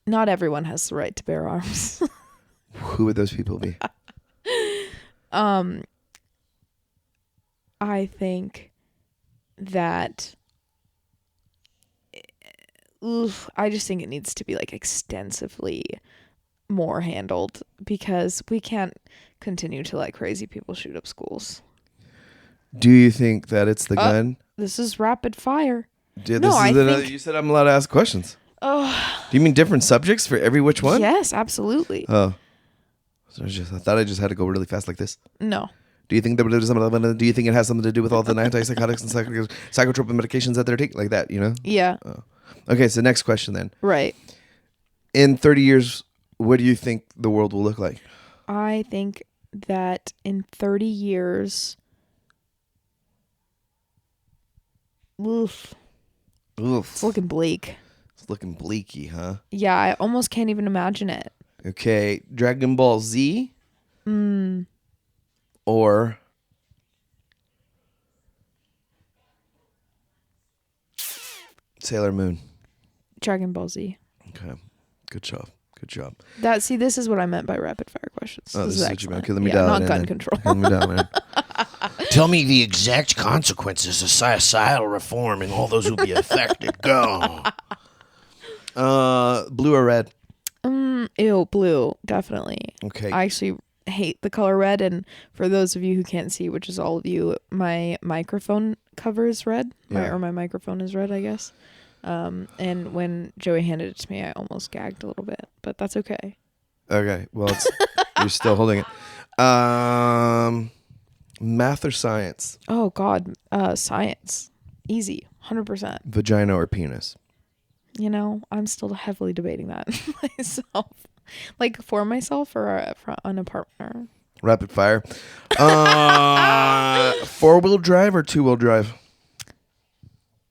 Not everyone has the right to bear arms. Who would those people be? I think that... I just think it needs to be like extensively more handled because we can't continue to let crazy people shoot up schools. Do you think that it's the gun? This is rapid fire. You said I'm allowed to ask questions. Oh. Do you mean different subjects for every which one? Yes, absolutely. Oh. So I thought I just had to go really fast like this. No. Do you think it has something to do with all the antipsychotics and psychotropic medications that they're taking like that, you know? Yeah. Oh. Okay, so next question then. Right. In 30 years, what do you think the world will look like? I think that in 30 years... It's looking bleak. It's looking bleaky, huh? Yeah, I almost can't even imagine it. Okay, Dragon Ball Z? Or... Sailor Moon? Dragon Ball Z. Okay, good job. This is what I meant by rapid fire questions. Oh, this is what you meant. Okay, let me dial not it in. Not gun control. Let me dial it in. Tell me the exact consequences of societal reform and all those who be affected. Go. Blue or red? Ew, blue, definitely. Okay. I actually hate the color red, and for those of you who can't see, which is all of you, my microphone cover is red. Yeah. My microphone is red, I guess. And when Joey handed it to me, I almost gagged a little bit, but that's okay. Okay, well, you're still holding it. Math or science? Oh, God. Science. Easy. 100%. Vagina or penis? You know, I'm still heavily debating that myself. Like, for myself or on a partner? Rapid fire. 4-wheel drive or 2-wheel drive?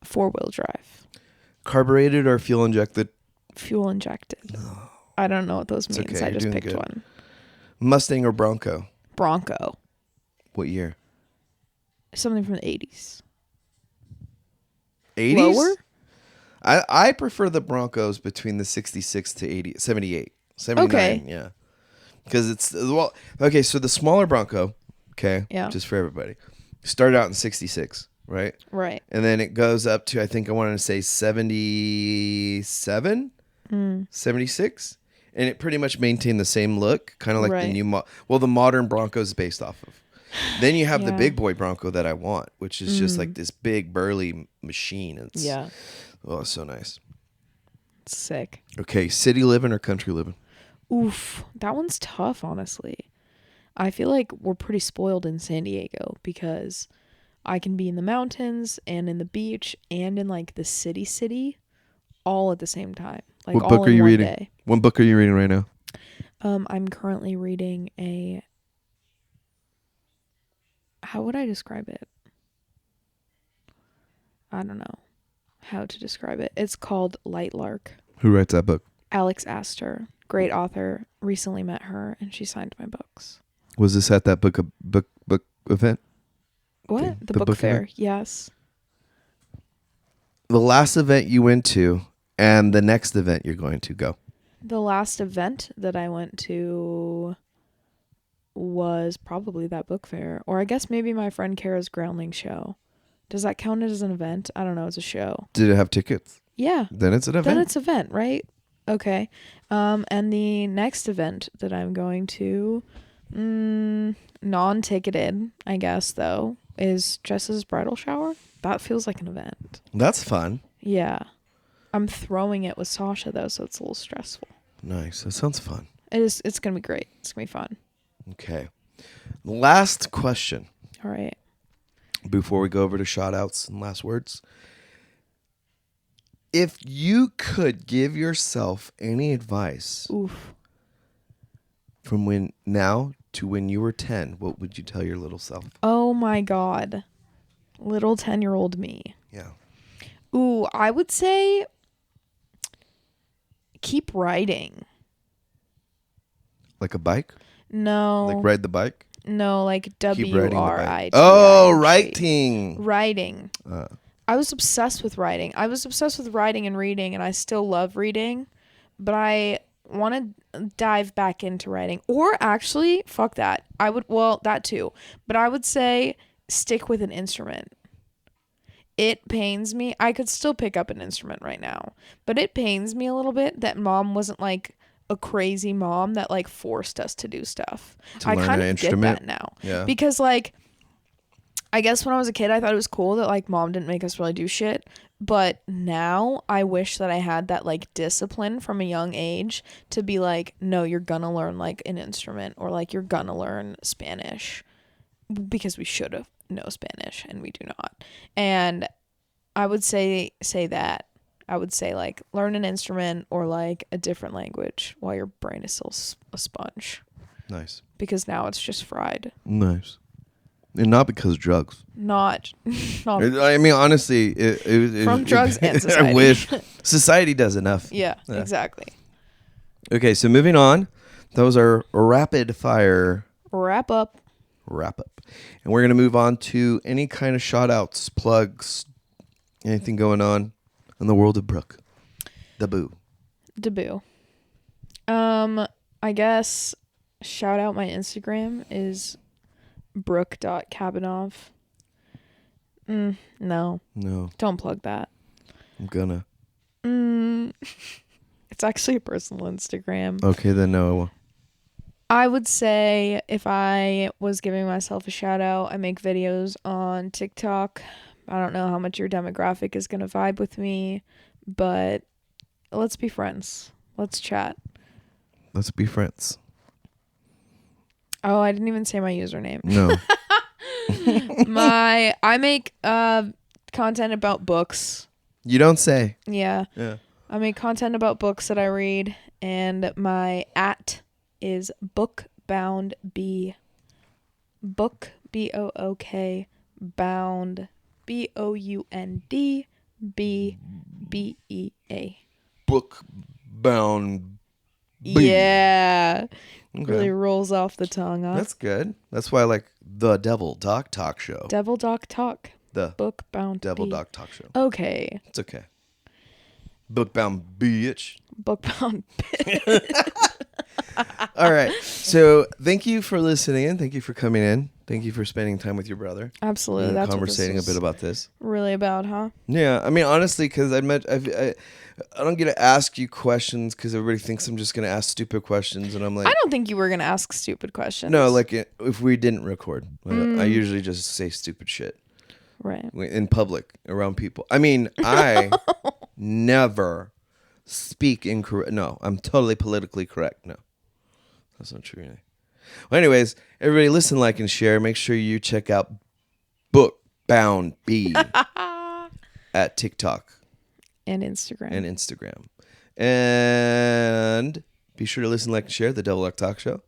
4-wheel drive. Carbureted or fuel injected? Fuel injected. No. I don't know what those means. Okay, I just picked one. Mustang or Bronco? Bronco. What year? Something from the 80s. 80s? Lower? I prefer the Broncos between the 66 to 78. 79, okay. Yeah. Because it's well, okay. So the smaller Bronco, okay, just for everybody, started out in '66, right? Right. And then it goes up to I think I wanted to say 77, 76, and it pretty much maintained the same look, kind of like the new the modern Bronco is based off of. Then you have the big boy Bronco that I want, which is just like this big burly machine. It's oh, it's so nice. Sick. Okay, city living or country living? Oof, that one's tough, honestly. I feel like we're pretty spoiled in San Diego because I can be in the mountains and in the beach and in like the city all at the same time. Like what all book are in you one reading? Day. What book are you reading right now? I'm currently reading how would I describe it? I don't know how to describe it. It's called Light Lark. Who writes that book? Alex Astor, great author. Recently met her and she signed my books. Was this at that book event? What? The book fair? Event? Yes. The last event you went to and the next event you're going to go. The last event that I went to was probably that book fair. Or I guess maybe my friend Kara's Groundling show. Does that count as an event? I don't know. It's a show. Did it have tickets? Yeah. Then it's an event. Then it's an event, right? Okay. And the next event that I'm going to, non-ticketed, I guess, though, is Jess's bridal shower. That feels like an event. That's fun. Yeah. I'm throwing it with Sasha, though, so it's a little stressful. Nice. That sounds fun. It's going to be great. It's going to be fun. Okay. Last question. All right. Before we go over to shout outs and last words. If you could give yourself any advice from when now to when you were 10, what would you tell your little self? Oh my God. Little 10-year-old me. Yeah. Ooh, I would say keep riding. Like a bike? No. Like ride the bike? No, like W-R-I-D-I-N-G. Oh, writing. Writing. I was obsessed with writing. I was obsessed with writing and reading, and I still love reading, but I want to dive back into writing. Or actually, fuck that. That too. But I would say stick with an instrument. It pains me. I could still pick up an instrument right now, but it pains me a little bit that mom wasn't like a crazy mom that like forced us to do stuff. I kind of get that now. Yeah. Because like, I guess when I was a kid, I thought it was cool that like mom didn't make us really do shit. But now I wish that I had that like discipline from a young age to be like, no, you're gonna learn like an instrument or like you're gonna learn Spanish because we should have know Spanish and we do not. And I would say that. I would say like learn an instrument or like a different language while your brain is still a sponge. Nice. Because now it's just fried. Nice. And not because of drugs. Not I mean, honestly, from drugs and society. I wish society does enough. Yeah, exactly. Okay, so moving on. That was our rapid fire wrap up. And we're going to move on to any kind of shout outs, plugs, anything going on in the world of Brooke. Debut. I guess shout out my Instagram is Brooke.Kabanov. No. Don't plug that. I'm gonna. It's actually a personal Instagram. Okay, then no. I would say if I was giving myself a shout out, I make videos on TikTok. I don't know how much your demographic is going to vibe with me, but let's be friends. Let's chat. Let's be friends. Oh, I didn't even say my username. No. I make content about books. You don't say. Yeah. I make content about books that I read, and my @ is bookboundb. Book BOOK bound BOUNDBBEA. Bookbound. Yeah. Okay. Really rolls off the tongue, huh? That's good. That's why I like the Devil Doc Talk Show. Devil Doc Talk. The Bookbound Devil Doc Talk Show. Okay. It's okay. Bookbound bitch. Bookbound bitch. All right. So thank you for listening in. Thank you for coming in. Thank you for spending time with your brother. Absolutely. And That's conversating what this a bit about this. really about, huh? Yeah, I mean, honestly, because I don't get to ask you questions because everybody thinks I'm just gonna ask stupid questions, and I'm like, I don't think you were gonna ask stupid questions. no, like if we didn't record, I usually just say stupid shit, right, in public around people. I mean, I never speak incorrect. No, I'm totally politically correct. No, that's not true. Well, anyways, everybody listen, like, and share. Make sure you check out Bookbound B at TikTok and Instagram. And be sure to listen, like, and share the Double Luck Talk Show.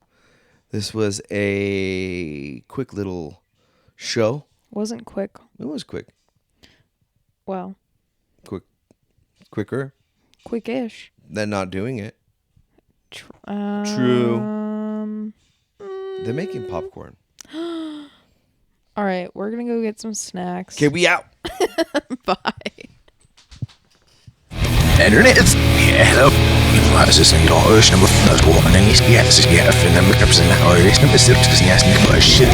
This was a quick little show. Wasn't quick. It was quick. Well. Quicker. Quick-ish. Than not doing it. True. They're making popcorn. All right, we're going to go get some snacks. Okay, we out. Bye. Internets. Hello. Influences and dollars number 4 and then yes, yeah, for number represent our number 6 yes, number shit.